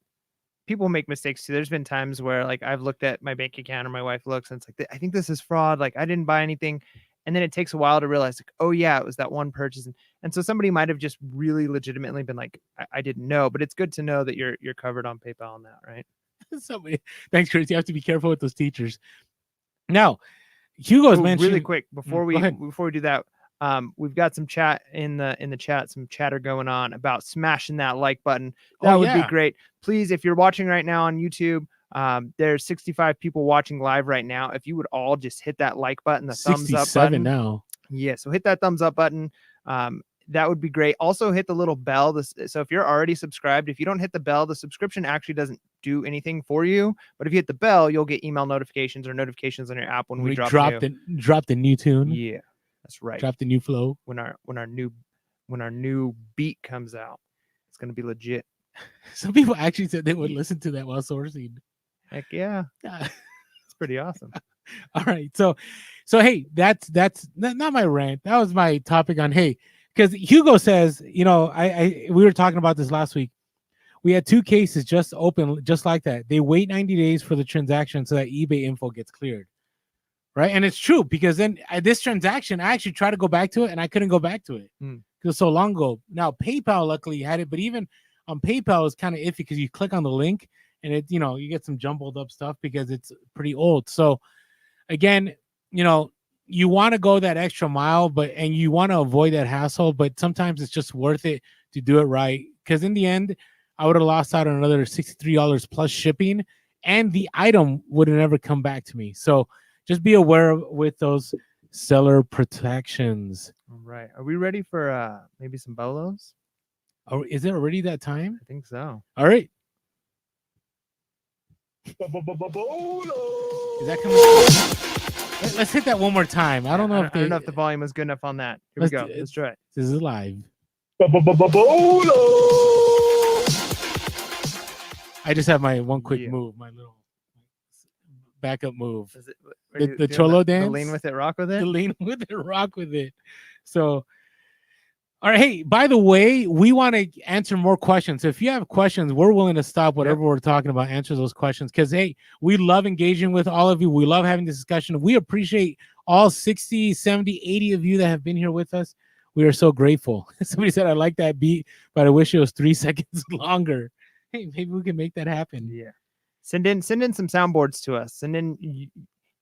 people make mistakes too. There's been times where like I've looked at my bank account or my wife looks and it's like, I think this is fraud. Like I didn't buy anything. And then it takes a while to realize like, oh yeah, it was that one purchase. And so somebody might've just really legitimately been like, I didn't know, but it's good to know that you're covered on PayPal on that. Right. Thanks, Chris. You have to be careful with those teachers. Now, Hugo's mentioned really quick before we do that. We've got some chat in the chat, some chatter going on about smashing that like button. That would be great. Please, if you're watching right now on YouTube, there's 65 people watching live right now. If you would all just hit that like button, the thumbs up button now. Yeah, so hit that thumbs up button. That would be great. Also hit the little bell. So if you're already subscribed, if you don't hit the bell, the subscription actually doesn't do anything for you. But if you hit the bell, you'll get email notifications or notifications on your app when we drop the new tune. Yeah, that's right. Drop the new flow. When our new beat comes out, it's gonna be legit. Some people actually said they would listen to that while sourcing. Heck yeah. It's pretty awesome. All right. So hey, that's not my rant. That was my topic on because Hugo says, you know, we were talking about this last week. We had 2 cases just open just like that. They wait 90 days for the transaction so that eBay info gets cleared. Right. And it's true because then this transaction, I actually tried to go back to it and I couldn't go back to it because it's so long ago. Now, PayPal luckily had it, but even on PayPal it's kind of iffy because you click on the link and it, you know, you get some jumbled up stuff because it's pretty old. So again, you know, you want to go that extra mile, and you want to avoid that hassle, but sometimes it's just worth it to do it right. Because in the end, I would have lost out on another $63 plus shipping, and the item would have never come back to me. So just be aware with those seller protections. All right. Are we ready for maybe some Bellows? Oh, is it already that time? I think so. All right. Is that coming? Let's hit that one more time. I don't know if the volume is good enough on that. Here we go. Let's try it. This is live. I just have my one quick move, my little backup move. The Cholo dance. The lean with it, rock with it. The lean with it, rock with it. So, all right. Hey, by the way, we want to answer more questions. So if you have questions, we're willing to stop whatever we're talking about, answer those questions. Because, hey, we love engaging with all of you. We love having this discussion. We appreciate all 60, 70, 80 of you that have been here with us. We are so grateful. Somebody said, I like that beat, but I wish it was 3 seconds longer. Hey, maybe we can make that happen. Yeah. Send in some soundboards to us. Send in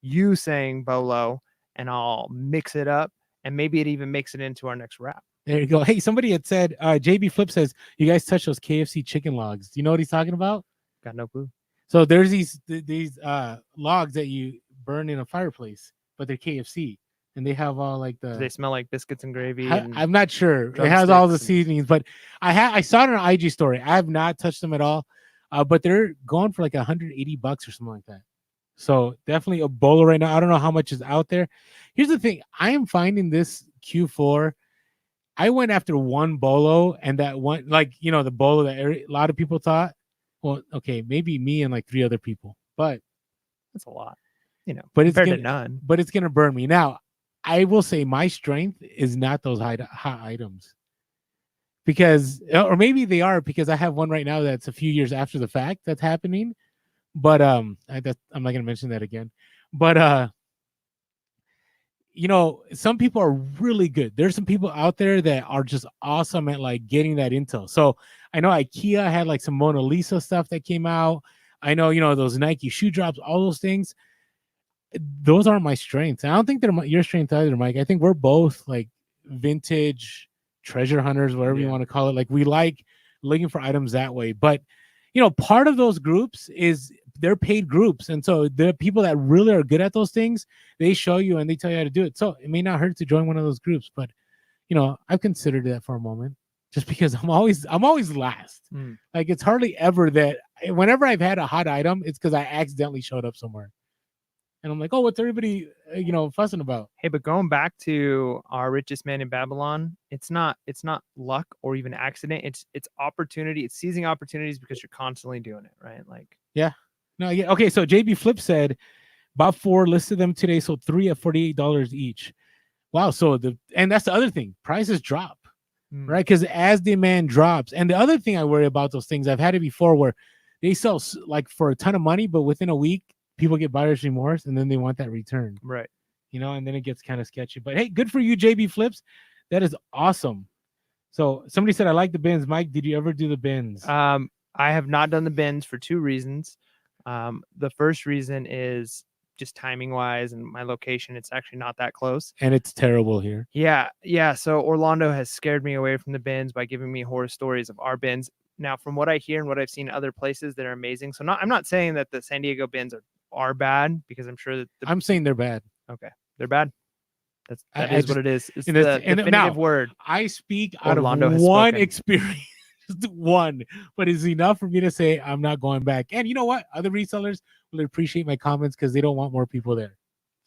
you saying Bellow, and I'll mix it up. And maybe it even makes it into our next rap. There you go. Hey, somebody had said, JB Flip says, you guys touch those KFC chicken logs. Do you know what he's talking about? Got no clue. So there's these logs that you burn in a fireplace, but they're KFC. And they have all like Do they smell like biscuits and gravy? I'm not sure. It has all the seasonings, but I saw it on an IG story. I have not touched them at all, but they're going for like $180 or something like that. So definitely a bolo right now. I don't know how much is out there. Here's the thing. I am finding this Q4. I went after one bolo, and that one, like, you know, the bolo that a lot of people thought, well, okay, maybe me and like 3 other people, but that's a lot, you know, but it's compared to none. But it's going to burn me. Now, I will say my strength is not those hot items, because, or maybe they are, because I have one right now that's a few years after the fact that's happening. But I'm not going to mention that again. But some people are really good. There's some people out there that are just awesome at like getting that intel. So I know IKEA had like some Mona Lisa stuff that came out. I know, those Nike shoe drops, all those things. Those aren't my strengths. I don't think they're your strength either, Mike. I think we're both like vintage treasure hunters, whatever you want to call it. Like we like looking for items that way. But, part of those groups is they're paid groups. And so the people that really are good at those things, they show you and they tell you how to do it. So it may not hurt to join one of those groups, but I've considered that for a moment just because I'm always last. Like it's hardly ever that whenever I've had a hot item, it's because I accidentally showed up somewhere. And I'm like, oh, what's everybody, fussing about? Hey, but going back to our richest man in Babylon, it's not luck or even accident. It's opportunity. It's seizing opportunities because you're constantly doing it, right? Like, yeah. No, yeah. Okay, so JB Flip said about 4 listed them today, so 3 at $48 each. Wow. So and that's the other thing. Prices drop, right? Because as demand drops, and the other thing I worry about those things, I've had it before where they sell like for a ton of money, but within a week, people get buyer's remorse and then they want that return. Right. And then it gets kind of sketchy. But hey, good for you, JB Flips. That is awesome. So somebody said, I like the bins. Mike, did you ever do the bins? I have not done the bins for 2 reasons. The first reason is just timing wise and my location. It's actually not that close. And it's terrible here. Yeah. So Orlando has scared me away from the bins by giving me horror stories of our bins. Now, from what I hear and what I've seen other places that are amazing. So I'm not saying that the San Diego bins are bad because I'm sure that I'm saying they're bad. Okay. They're bad. That is what it is. It's the definitive word. I speak out of one experience. One, but it's enough for me to say I'm not going back. And you know what? Other resellers will appreciate my comments because they don't want more people there.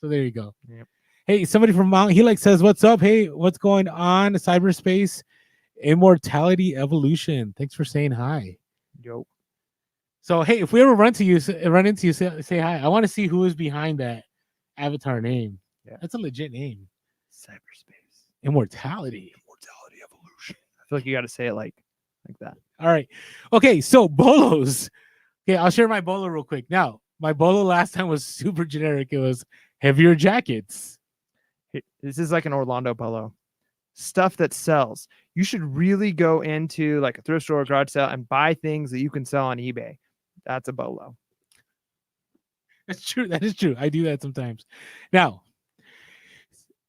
So there you go. Yep. Hey, somebody from Mount Helix says, what's up? Hey, what's going on? Cyberspace, immortality, evolution. Thanks for saying hi. Yo. So, hey, if we ever run into you, say hi. I want to see who is behind that avatar name. Yeah. That's a legit name. Cyberspace. Immortality, evolution. I feel like you got to say it like that. All right. Okay, so bolos. Okay, I'll share my bolo real quick. Now, my bolo last time was super generic. It was heavier jackets. This is like an Orlando polo. Stuff that sells. You should really go into like a thrift store or garage sale and buy things that you can sell on eBay. That's a bolo. That's true. That is true. I do that sometimes. Now,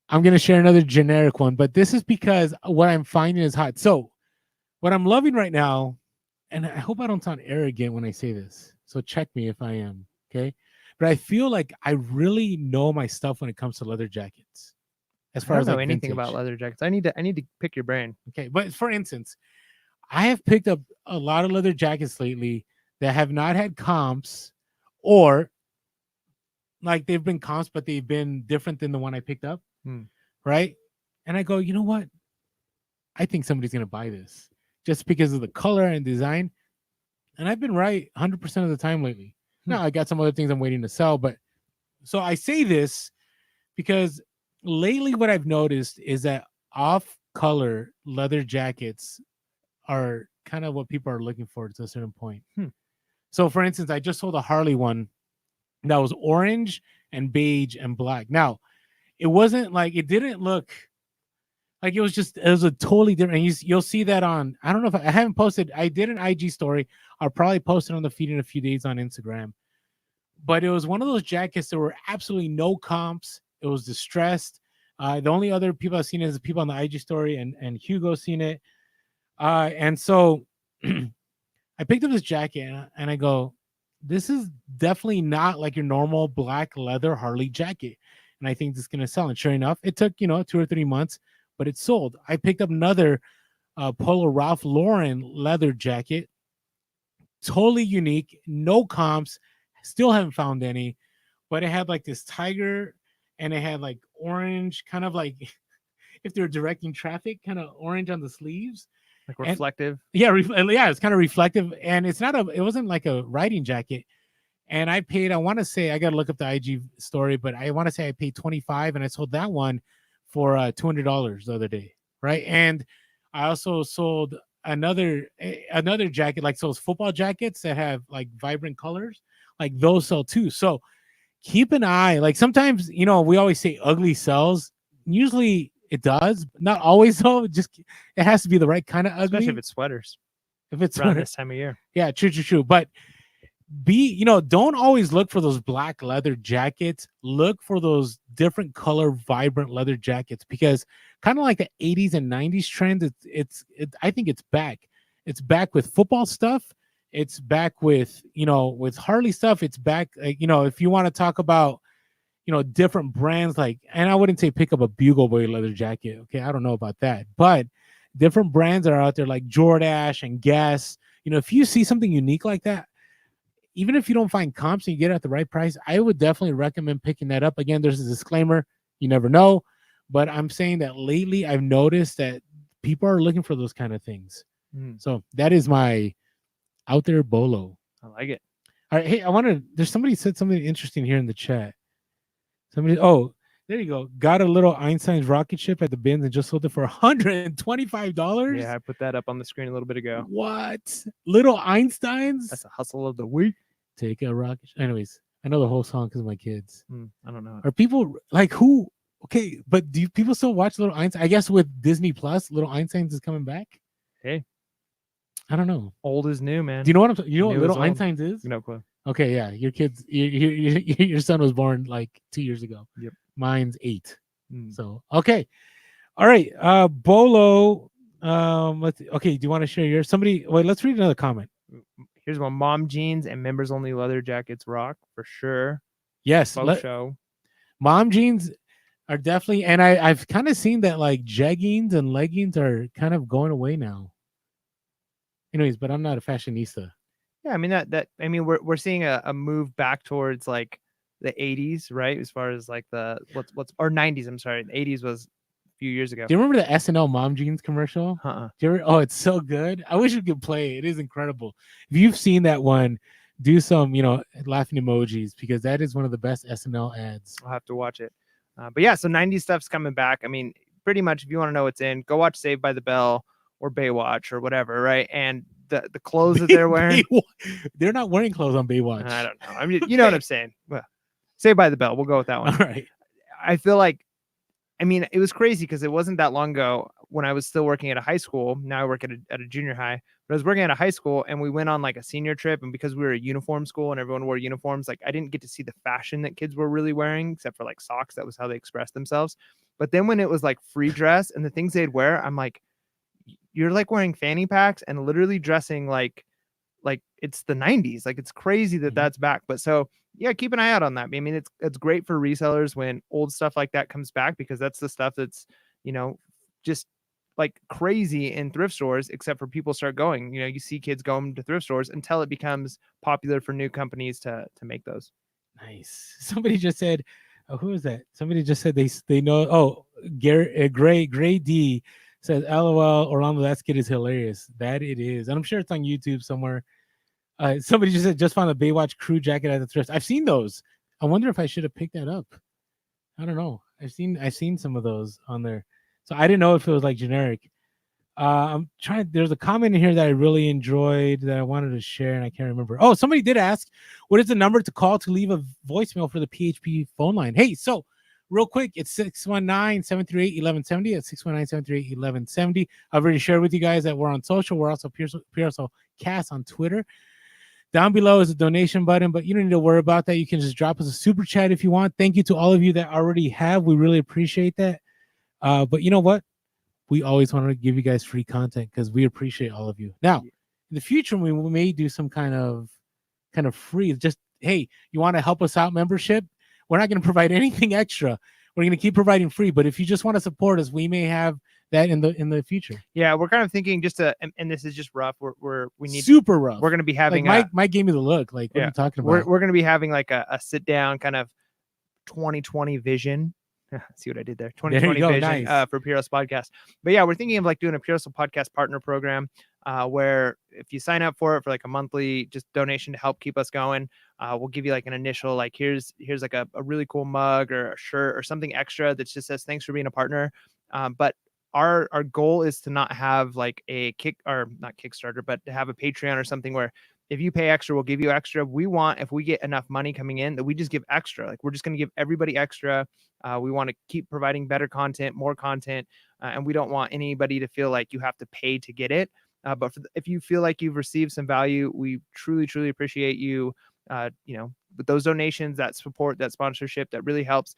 I'm going to share another generic one, but this is because what I'm finding is hot. So what I'm loving right now, and I hope I don't sound arrogant when I say this, so check me if I am, okay? But I feel like I really know my stuff when it comes to leather jackets. As far I as don't know like anything vintage. about leather jackets. I need to pick your brain. Okay, but for instance, I have picked up a lot of leather jackets lately that have not had comps, or like they've been comps, but they've been different than the one I picked up, right? And I go, you know what? I think somebody's gonna buy this just because of the color and design. And I've been right 100% of the time lately. Now I got some other things I'm waiting to sell, but so I say this because lately what I've noticed is that off-color leather jackets are kind of what people are looking for to a certain point. So for instance, I just sold a Harley one that was orange and beige and black. Now, it wasn't like, it didn't look like, it was a totally different. And you'll see that on, I don't know if I haven't posted. I did an IG story. I'll probably post it on the feed in a few days on Instagram. But it was one of those jackets that were absolutely no comps. It was distressed. The only other people I've seen is the people on the IG story, and Hugo seen it. And so I picked up this jacket and I go, this is definitely not like your normal black leather Harley jacket. And I think this is going to sell. And sure enough, it took, 2 or 3 months, but it sold. I picked up another Polo Ralph Lauren leather jacket. Totally unique. No comps. Still haven't found any. But it had like this tiger, and it had like orange, kind of like if they're directing traffic, kind of orange on the sleeves. Like reflective. And, yeah, it's kind of reflective. And it wasn't like a riding jacket. And I paid, I want to say, I got to look up the IG story, but I want to say I paid $25, and I sold that one for $200 the other day. Right. And I also sold another jacket, like those football jackets that have like vibrant colors, like those sell too. So keep an eye. Like sometimes, we always say ugly sells. usually it does, but not always though. It has to be the right kind of ugly. Especially if it's sweaters. If it's around this time of year. Yeah, true. But don't always look for those black leather jackets. Look for those different color, vibrant leather jackets, because kind of like the 80s and 90s trend, I think it's back. It's back with football stuff. It's back with with Harley stuff. It's back, if you want to talk about different brands, and I wouldn't say pick up a Bugle Boy leather jacket. Okay, I don't know about that, but different brands are out there like Jordache and Guess. If you see something unique like that, even if you don't find comps and you get it at the right price, I would definitely recommend picking that up. Again, there's a disclaimer, you never know, but I'm saying that lately I've noticed that people are looking for those kind of things. So that is my out there bolo. I like it. All right, hey, there's somebody said something interesting here in the chat. There you go. Got a little Einstein's rocket ship at the bins and just sold it for $125. Yeah, I put that up on the screen a little bit ago. What? Little Einstein's? That's a hustle of the week. Take a rocket. Anyways, I know the whole song because of my kids. I don't know. Are people like who? Okay, but do people still watch Little Einstein? I guess with Disney Plus, Little Einstein's is coming back. Hey, I don't know. Old is new, man. Do you know what you know what Little Einstein's is? No clue. Okay, yeah, your kids, your son was born like 2 years ago. Yep, mine's 8. So okay, all right. Bolo. Okay. Do you want to share yours? Let's read another comment. Here's one. Mom jeans and members only leather jackets rock for sure. Yes, show. Mom jeans are definitely, and I've kind of seen that like jeggings and leggings are kind of going away now. Anyways, but I'm not a fashionista. Yeah, I mean we're seeing a move back towards like the 80s, right? As far as like the or 90s. I'm sorry, the 80s was a few years ago. Do you remember the SNL mom jeans commercial? Oh, it's so good. I wish we could play it. It is incredible. If you've seen that one, do some laughing emojis, because that is one of the best SNL ads. I'll have to watch it. But yeah, so 90s stuff's coming back. I mean, pretty much if you want to know what's in, go watch Saved by the Bell or Baywatch or whatever, right? And the clothes that they're wearing, they're not wearing clothes on Baywatch. I don't know. I mean, you know what I'm saying. Well, Saved by the Bell, we'll go with that one. All right. I feel like, I mean, it was crazy because it wasn't that long ago when I was still working at a high school. Now I work at a junior high, but I was working at a high school and we went on like a senior trip. And because we were a uniform school and everyone wore uniforms, like I didn't get to see the fashion that kids were really wearing, except for like socks. That was how they expressed themselves. But then when it was like free dress and the things they'd wear, I'm like, you're like wearing fanny packs and literally dressing like it's the 90s. Like it's crazy that that's back. But so yeah, keep an eye out on that. I mean, it's great for resellers when old stuff like that comes back, because that's the stuff that's just like crazy in thrift stores, except for people start going, you see kids going to thrift stores until it becomes popular for new companies to make those. Nice. Somebody just said, who is that? Somebody just said they know. Oh, Gray D says, LOL, Orlando, that skit is hilarious. That it is. And I'm sure it's on YouTube somewhere. Somebody just said, just found a Baywatch crew jacket at the thrift. I've seen those. I wonder if I should have picked that up. I don't know. I've seen some of those on there. So I didn't know if it was like generic. There's a comment in here that I really enjoyed that I wanted to share, and I can't remember. Oh, somebody did ask, what is the number to call to leave a voicemail for the PHP phone line? Hey, so real quick, it's 619-738-1170. It's 619-738-1170. I've already shared with you guys that we're on social. We're also Cast on Twitter. Down below is a donation button, but you don't need to worry about that. You can just drop us a super chat if you want. Thank you to all of you that already have. We really appreciate that. But you know what? We always want to give you guys free content because we appreciate all of you. Now, in the future, we may do some kind of free. Just, hey, you want to help us out membership? We're not going to provide anything extra. We're going to keep providing free. But if you just want to support us, we may have that in the future. Yeah, we're kind of thinking and this is just rough. We need super rough. We're going to be having Mike gave me the look. Like, what are you talking about? We're going to be having like a sit down kind of 2020 vision. See what I did there? 2020 vision nice. For Puros Podcast. But yeah, we're thinking of like doing a Puros Podcast partner program where if you sign up for it for like a monthly just donation to help keep us going, we'll give you like an initial, like here's like a really cool mug or a shirt or something extra that just says thanks for being a partner. But our goal is to not have like not Kickstarter, but to have a Patreon or something where if you pay extra, we'll give you extra. We want, if we get enough money coming in, that we just give extra. Like, we're just going to give everybody extra. We want to keep providing better content, more content, and we don't want anybody to feel like you have to pay to get it. But if you feel like you've received some value, we truly, truly appreciate you. With those donations, that support, that sponsorship, that really helps.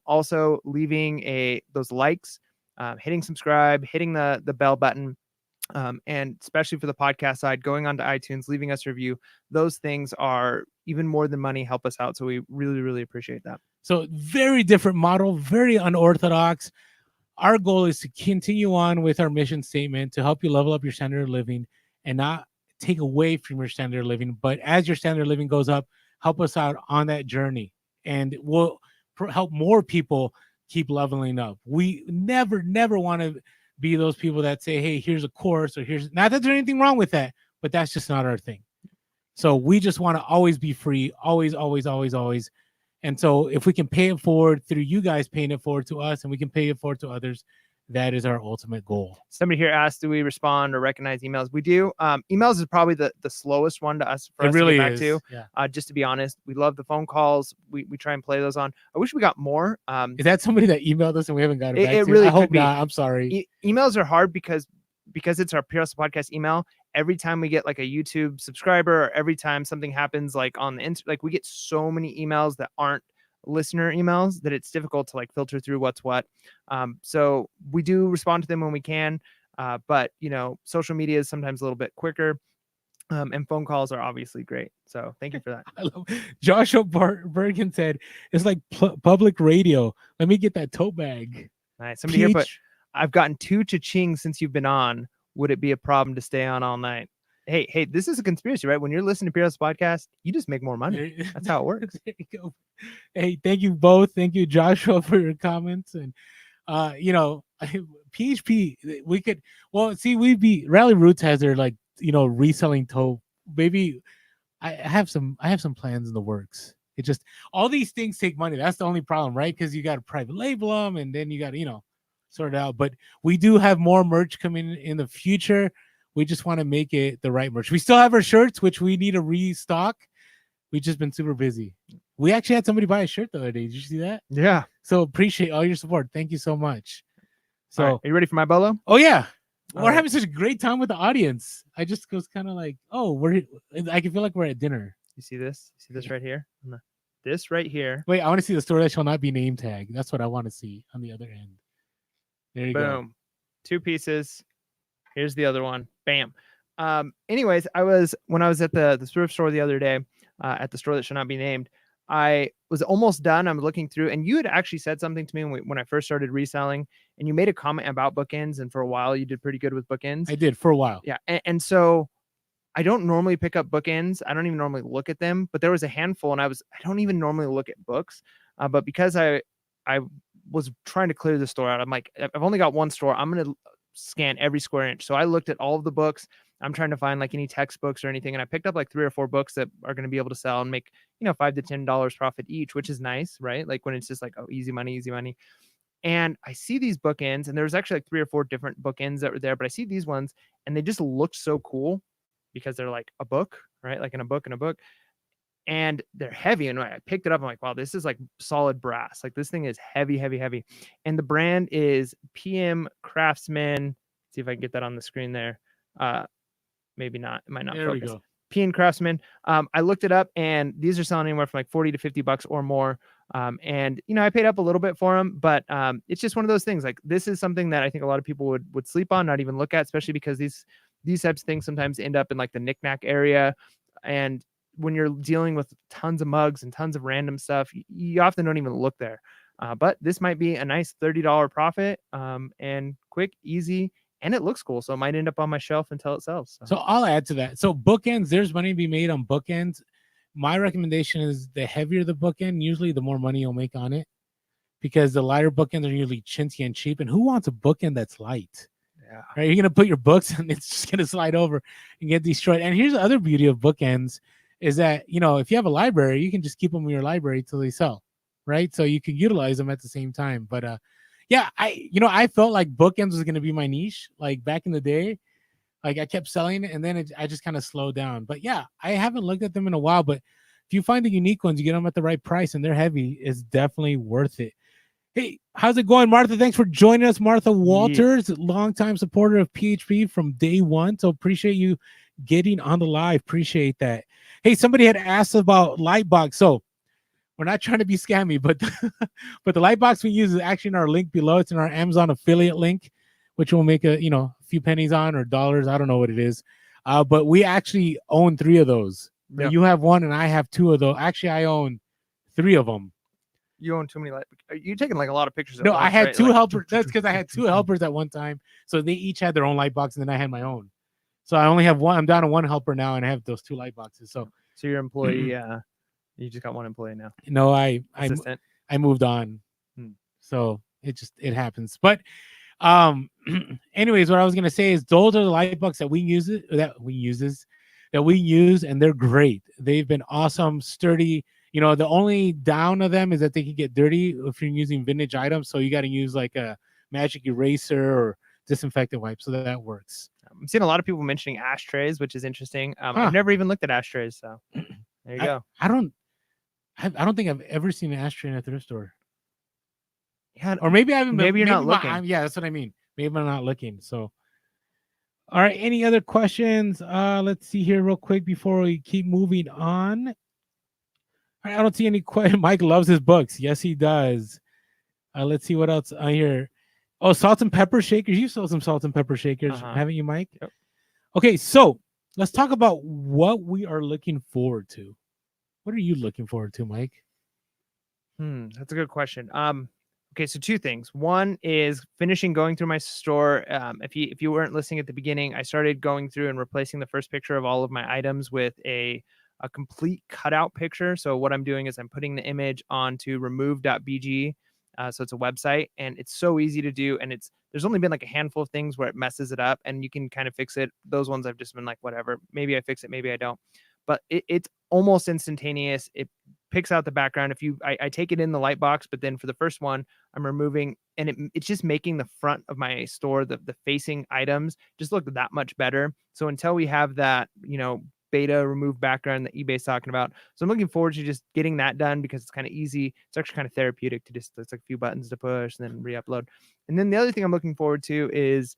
Also, leaving those likes, hitting subscribe, hitting the bell button. And especially for the podcast side, going on to iTunes, leaving us a review. Those things are even more than money, help us out. So we really, really appreciate that. So very different model, very unorthodox. Our goal is to continue on with our mission statement to help you level up your standard of living and not take away from your standard of living. But as your standard of living goes up, help us out on that journey, and we'll help more people keep leveling up. We never want to be those people that say, hey, here's a course, or here's, not that there's anything wrong with that, but that's just not our thing. So we just want to always be free, always. And so if we can pay it forward through you guys paying it forward to us, and we can pay it forward to others, that is our ultimate goal. Somebody here asked, do we respond or recognize emails? We do. Emails is probably the slowest one to us for us really to get back is. to. Yeah. Just to be honest, we love the phone calls. We try and play those on. I wish we got more. Is that somebody that emailed us and we haven't got it back it to? really I hope could be. not. I'm sorry. Emails are hard because it's our Pure Hustle Podcast email. Every time we get like a YouTube subscriber, or every time something happens like on the like, we get so many emails that aren't listener emails that it's difficult to like filter through what's what. So we do respond to them when we can, but social media is sometimes a little bit quicker, and phone calls are obviously great. So thank you for that. I love Joshua Bergen said it's like public radio. Let me get that tote bag. Nice. Somebody here put, I've gotten 2 cha-ching since you've been on. Would it be a problem to stay on all night? Hey, this is a conspiracy, right? When you're listening to Pure Hustle Podcast, you just make more money. That's how it works. There you go. Hey, thank you both. Thank you, Joshua, for your comments. And PHP, we could, Rally Roots has their like, reselling tote. Maybe I have some plans in the works. It just, all these things take money. That's the only problem, right? Because you got to private label them, and then you got to, sort it out. But we do have more merch coming in the future. We just want to make it the right merch. We still have our shirts, which we need to restock. We've just been super busy. We actually had somebody buy a shirt the other day. Did you see that? Yeah. So appreciate all your support. Thank you so much. So, are you ready for my Bellow? Oh yeah. We're having such a great time with the audience. I just was kind of like, I can feel like we're at dinner. You see this? You see this right here? This right here. Wait, I want to see the store that shall not be name tag. That's what I want to see on the other end. There you go. Boom. 2 pieces. Here's the other one. Bam. Anyways, when I was at the thrift store the other day, at the store that should not be named, I was almost done. I'm looking through, and you had actually said something to me when I first started reselling, and you made a comment about bookends, and for a while you did pretty good with bookends. I did for a while. Yeah. And so I don't normally pick up bookends. I don't even normally look at them, but there was a handful, and I don't even normally look at books. But because I was trying to clear the store out, I'm like, I've only got one store. I'm going to scan every square inch. So I looked at all of the books. I'm trying to find like any textbooks or anything. And I picked up like 3 or 4 books that are going to be able to sell and make, $5 to $10 profit each, which is nice, right? Like when it's just like, oh, easy money. And I see these bookends, and there's actually like 3 or 4 different bookends that were there, but I see these ones and they just look so cool because they're like a book, right? Like in a book. And they're heavy. And I picked it up. I'm like, wow, this is like solid brass. Like this thing is heavy. And the brand is PM Craftsman. See if I can get that on the screen there. Maybe not. It might not focus. We go. PM Craftsman. I looked it up, and these are selling anywhere from like $40 to $50 or more. And I paid up a little bit for them, but it's just one of those things. Like this is something that I think a lot of people would sleep on, not even look at, especially because these types of things sometimes end up in like the knickknack area. And when you're dealing with tons of mugs and tons of random stuff, you often don't even look there. But this might be a nice $30 profit, and quick, easy, and it looks cool. So it might end up on my shelf until it sells. So I'll add to that. So bookends, there's money to be made on bookends. My recommendation is the heavier the bookend, usually the more money you'll make on it, because the lighter bookends are usually chintzy and cheap. And who wants a bookend that's light? Yeah. Right? You're going to put your books and it's just going to slide over and get destroyed. And here's the other beauty of bookends is that, if you have a library, you can just keep them in your library till they sell, right? So you can utilize them at the same time. But I felt like bookends was going to be my niche, like back in the day. Like I kept selling it, and then I just kind of slowed down. But yeah, I haven't looked at them in a while. But if you find the unique ones, you get them at the right price, and they're heavy, it's definitely worth it. Hey, how's it going, Martha? Thanks for joining us, Martha Walters, longtime supporter of PHP from day one. So appreciate you getting on the live. Appreciate that. Hey, somebody had asked about Lightbox. So we're not trying to be scammy, but but the Lightbox we use is actually in our link below. It's in our Amazon affiliate link, which we'll make a few pennies on or dollars. I don't know what it is. But we actually own 3 of those. Yep. You have 1 and I have 2 of those. Actually, I own 3 of them. You own too many light. You're taking like a lot of pictures. No, once, I had right? 2 helpers. That's because I had 2 helpers at one time. So they each had their own light box, and then I had my own. So I only have 1. I'm down to 1 helper now, and I have those 2 light boxes. So your employee, you just got 1 employee now. No, I moved on. So it happens. But anyways, what I was gonna say is those are the light boxes that we use, and they're great. They've been awesome, sturdy. The only down of them is that they can get dirty if you're using vintage items. So you got to use like a magic eraser or disinfectant wipe. So that works. I'm seeing a lot of people mentioning ashtrays, which is interesting. I've never even looked at ashtrays. So there you go. I don't think I've ever seen an ashtray in a thrift store. Yeah, or maybe I haven't. Maybe you're not looking. Yeah, that's what I mean. Maybe I'm not looking. So, all right. Any other questions? Let's see here real quick before we keep moving on. I don't see any questions. Mike loves his books. Yes, he does. Let's see what else I hear. Oh, salt and pepper shakers. You sold some salt and pepper shakers, haven't you, Mike? Yep. Okay, so let's talk about what we are looking forward to. What are you looking forward to, Mike? That's a good question. Okay, so 2 things. One is finishing going through my store. If you weren't listening at the beginning, I started going through and replacing the first picture of all of my items with a complete cutout picture. So what I'm doing is I'm putting the image onto remove.bg. So it's a website, and it's so easy to do. And there's only been like a handful of things where it messes it up, and you can kind of fix it. Those ones I've just been like, whatever, maybe I fix it, maybe I don't. But it's almost instantaneous. It picks out the background. I take it in the light box, but then for the first one, I'm removing, and it's just making the front of my store, the facing items, just look that much better. So until we have that, beta remove background that eBay's talking about. So I'm looking forward to just getting that done because it's kind of easy. It's actually kind of therapeutic to it's like a few buttons to push and then re-upload. And then the other thing I'm looking forward to is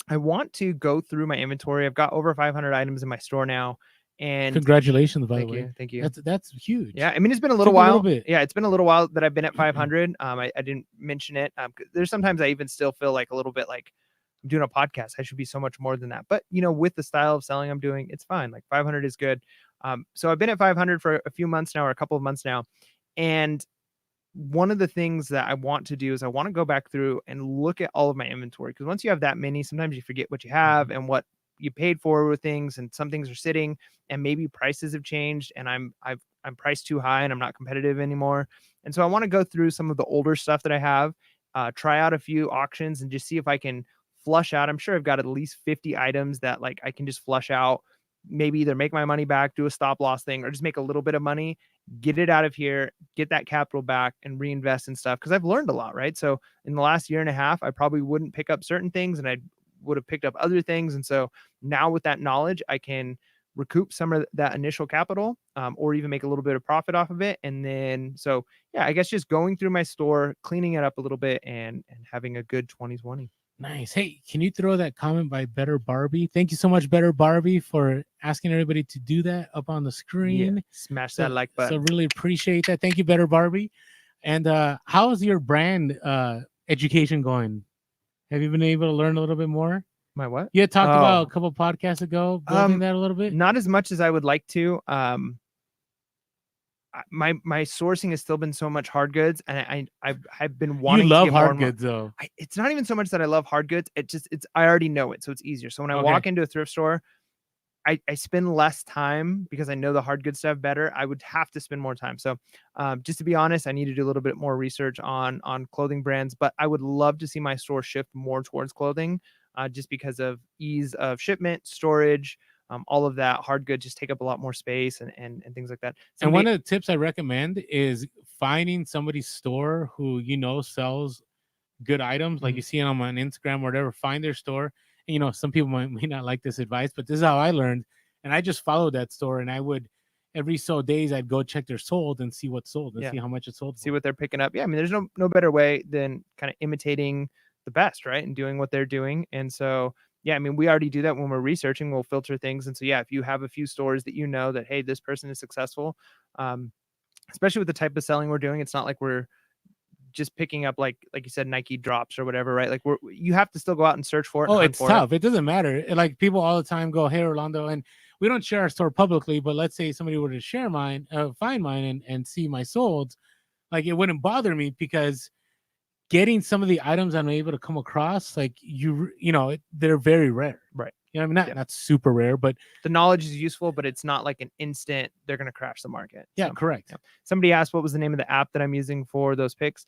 I want to go through my inventory. I've got over 500 items in my store now. And congratulations, by the way. Thank you. That's huge. Yeah, I mean, it's been a little while. Yeah, it's been a little while that I've been at 500. I didn't mention it. There's sometimes I even still feel like a little bit like I'm doing a podcast. I should be so much more than that. But with the style of selling I'm doing, it's fine. Like 500 is good. So I've been at 500 for a few months now, or a couple of months now, and one of the things that I want to do is I want to go back through and look at all of my inventory, because once you have that many, sometimes you forget what you have and what you paid for with things, and some things are sitting and maybe prices have changed and I'm priced too high and I'm not competitive anymore. And so I want to go through some of the older stuff that I have, try out a few auctions and just see if I can flush out. I'm sure I've got at least 50 items that like I can just flush out, maybe either make my money back, do a stop loss thing, or just make a little bit of money, get it out of here, get that capital back and reinvest in stuff. Cause I've learned a lot, right? So in the last year and a half, I probably wouldn't pick up certain things and I would have picked up other things. And so now with that knowledge, I can recoup some of that initial capital, or even make a little bit of profit off of it. And then, so yeah, I guess just going through my store, cleaning it up a little bit and having a good 2020. Nice. Hey, can you throw that comment by Better Barbie? Thank you so much, Better Barbie, for asking everybody to do that up on the screen. Yeah, smash that like button. So really appreciate that. Thank you, Better Barbie. And how is your brand education going? Have you been able to learn a little bit more? My what? You had talked about a couple podcasts ago, building that a little bit. Not as much as I would like to. My sourcing has still been so much hard goods, and I've been wanting. You love to get hard goods though. It's not even so much that I love hard goods. I already know it, so it's easier. So when I walk into a thrift store, I spend less time because I know the hard good stuff better. I would have to spend more time. So just to be honest, I need to do a little bit more research on clothing brands, but I would love to see my store shift more towards clothing, just because of ease of shipment, storage, all of that. Hard goods just take up a lot more space and things like that. And one of the tips I recommend is finding somebody's store who sells good items, like you see them on Instagram or whatever. Find their store some people may not like this advice, but this is how I learned. And I just followed that store, and I would every so days I'd go check their sold and see what's sold and see how much it sold. See what they're picking up. Yeah, I mean, there's no better way than kind of imitating the best, right? And doing what they're doing. And so, yeah, I mean, we already do that when we're researching. We'll filter things. And so, yeah, if you have a few stores that that, hey, this person is successful, especially with the type of selling we're doing, it's not like we're just picking up like you said, Nike drops or whatever, right? Like you have to still go out and search for it. Oh, it's tough. It doesn't matter. Like people all the time go, hey, Orlando, and we don't share our store publicly, but let's say somebody were to share mine, find mine and see my solds, like it wouldn't bother me because getting some of the items I'm able to come across, like they're very rare. Right. I mean, not super rare, but the knowledge is useful, but it's not like an instant, they're going to crash the market. Yeah, so, correct. Yeah. Somebody asked what was the name of the app that I'm using for those picks.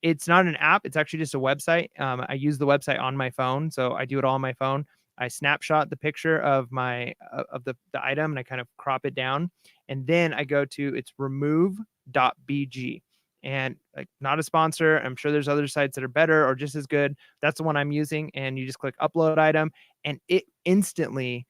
It's not an app. It's actually just a website. I use the website on my phone. So I do it all on my phone. I snapshot the picture of my, of the item, and I kind of crop it down. And then I go to, it's remove.bg. And like, not a sponsor. I'm sure there's other sites that are better or just as good. That's the one I'm using. And you just click upload item, and it instantly,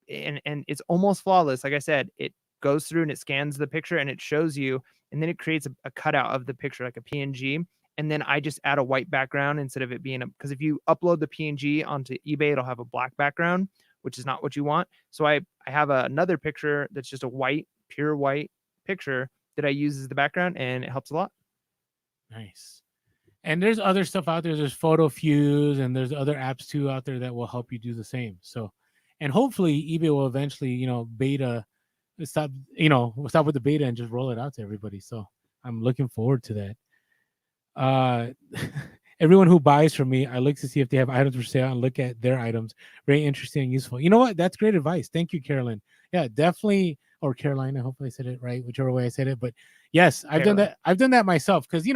and it's almost flawless. Like I said, it goes through and it scans the picture and it shows you, and then it creates a cutout of the picture, like a PNG. And then I just add a white background instead of it being because if you upload the PNG onto eBay, it'll have a black background, which is not what you want. So I have another picture that's just a pure white picture that I use as the background, and it helps a lot. Nice. And there's other stuff out there. There's PhotoFuse, and there's other apps too out there that will help you do the same. So, and hopefully eBay will eventually, beta stop with the beta and just roll it out to everybody. So I'm looking forward to that. Everyone who buys from me, I look to see if they have items for sale and look at their items. Very interesting and useful. You know what? That's great advice. Thank you, Carolyn. Yeah, definitely. Or Carolina. Hopefully I said it right, whichever way I said it. But yes, I've done that. I've done that myself because,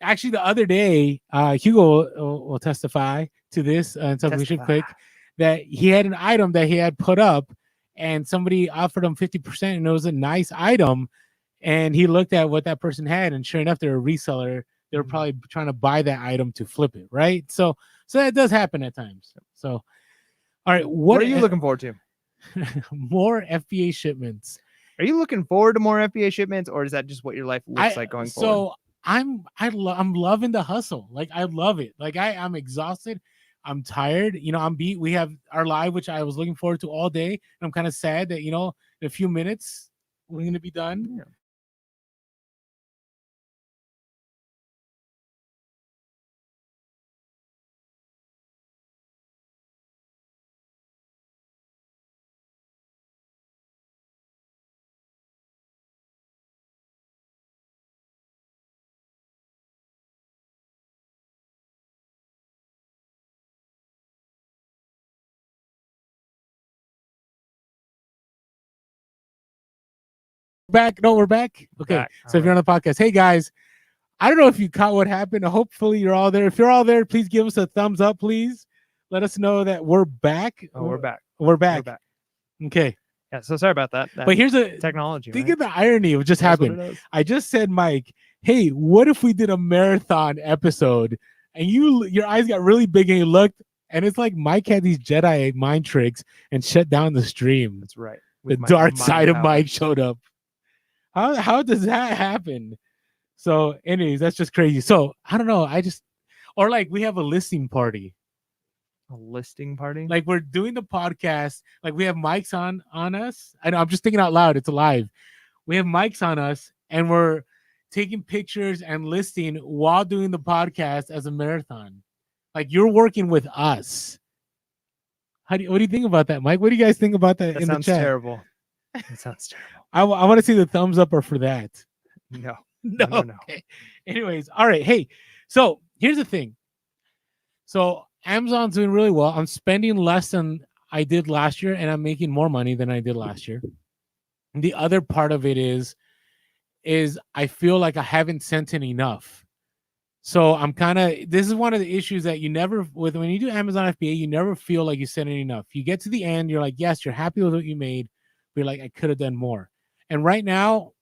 actually the other day, Hugo will testify to this and something we should quick, that he had an item that he had put up and somebody offered him 50% and it was a nice item. And he looked at what that person had, and sure enough, they're a reseller. They were probably trying to buy that item to flip it, right? So that does happen at times. So, all right, what are you looking forward to? More FBA shipments. Are you looking forward to more FBA shipments, or is that just what your life looks like going forward? So I'm loving the hustle. Like I love it. Like I'm exhausted. I'm tired. I'm beat. We have our live, which I was looking forward to all day. And I'm kind of sad that, in a few minutes we're going to be done. Yeah. Back. No, we're back. Okay. Back. So if you're on the podcast, hey guys, I don't know if you caught what happened. Hopefully you're all there. If you're all there, please give us a thumbs up, please. Let us know that we're back. Oh, we're back. We're back. Okay. Yeah. So sorry about that. But here's a technology. Think of the irony of what just happened. I just said, Mike, hey, what if we did a marathon episode and your eyes got really big and you looked, and it's like Mike had these Jedi mind tricks and shut down the stream. That's right. The dark side of Mike showed up. How does that happen? So anyways, that's just crazy. So I don't know. Or like we have a listing party. A listing party? Like we're doing the podcast. Like we have mics on us. I know I'm just thinking out loud. It's live. We have mics on us and we're taking pictures and listing while doing the podcast as a marathon. Like you're working with us. What do you think about that, Mike? What do you guys think about that in the chat? Terrible. It sounds terrible. I want to see the thumbs up or for that. No. Okay. Anyways, all right. Hey, so here's the thing. So Amazon's doing really well. I'm spending less than I did last year, and I'm making more money than I did last year. And the other part of it is I feel like I haven't sent in enough. So I'm this is one of the issues that when you do Amazon FBA, you never feel like you sent in enough. You get to the end, you're like, yes, you're happy with what you made, but you're like, I could have done more. And right now,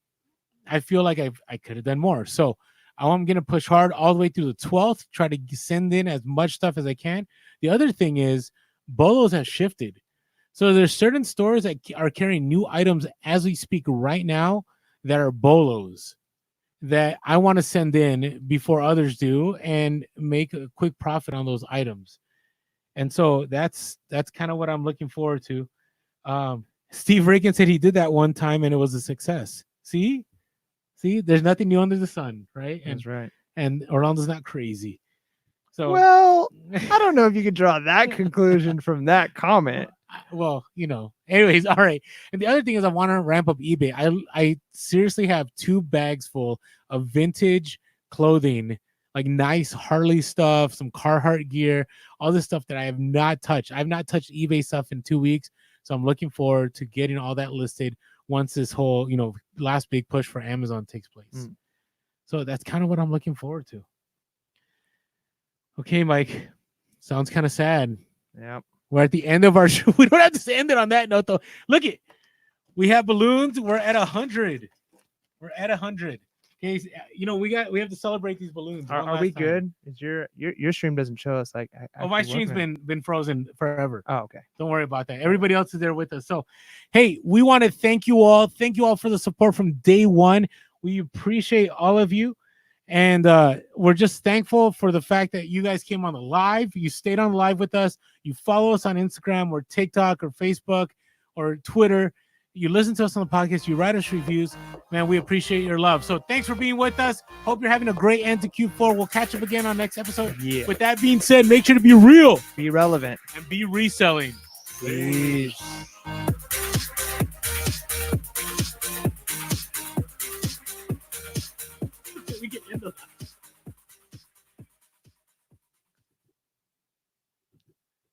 I feel like I could have done more. So I'm going to push hard all the way through the 12th, try to send in as much stuff as I can. The other thing is Bolos has shifted. So there's certain stores that are carrying new items as we speak right now that are Bolos that I want to send in before others do and make a quick profit on those items. And so that's kind of what I'm looking forward to. Steve Reagan said he did that one time and it was a success. See, there's nothing new under the sun, right? That's right. And Orlando's not crazy. So well, I don't know if you could draw that conclusion from that comment. Well, anyways, all right. And the other thing is I want to ramp up eBay. I seriously have 2 bags full of vintage clothing, like nice Harley stuff, some Carhartt gear, all this stuff that I have not touched. I've not touched eBay stuff in 2 weeks. So I'm looking forward to getting all that listed once this whole, last big push for Amazon takes place. So that's kind of what I'm looking forward to. Okay, Mike. Sounds kind of sad. Yeah. We're at the end of our show. We don't have to end it on that note, though. Look it. We have balloons. We're at 100. We're at 100. Okay, we have to celebrate these balloons. Are we good? Is your stream doesn't show us like? My stream's been frozen forever. Oh, okay. Don't worry about that. Everybody else is there with us. So, hey, we want to thank you all. Thank you all for the support from day one. We appreciate all of you. And we're just thankful for the fact that you guys came on the live. You stayed on the live with us. You follow us on Instagram or TikTok or Facebook or Twitter. You listen to us on the podcast. You write us reviews. Man, we appreciate your love. So thanks for being with us. Hope you're having a great end to Q4. We'll catch up again on next episode. Yeah. With that being said, make sure to be real. Be relevant. And be reselling. Peace.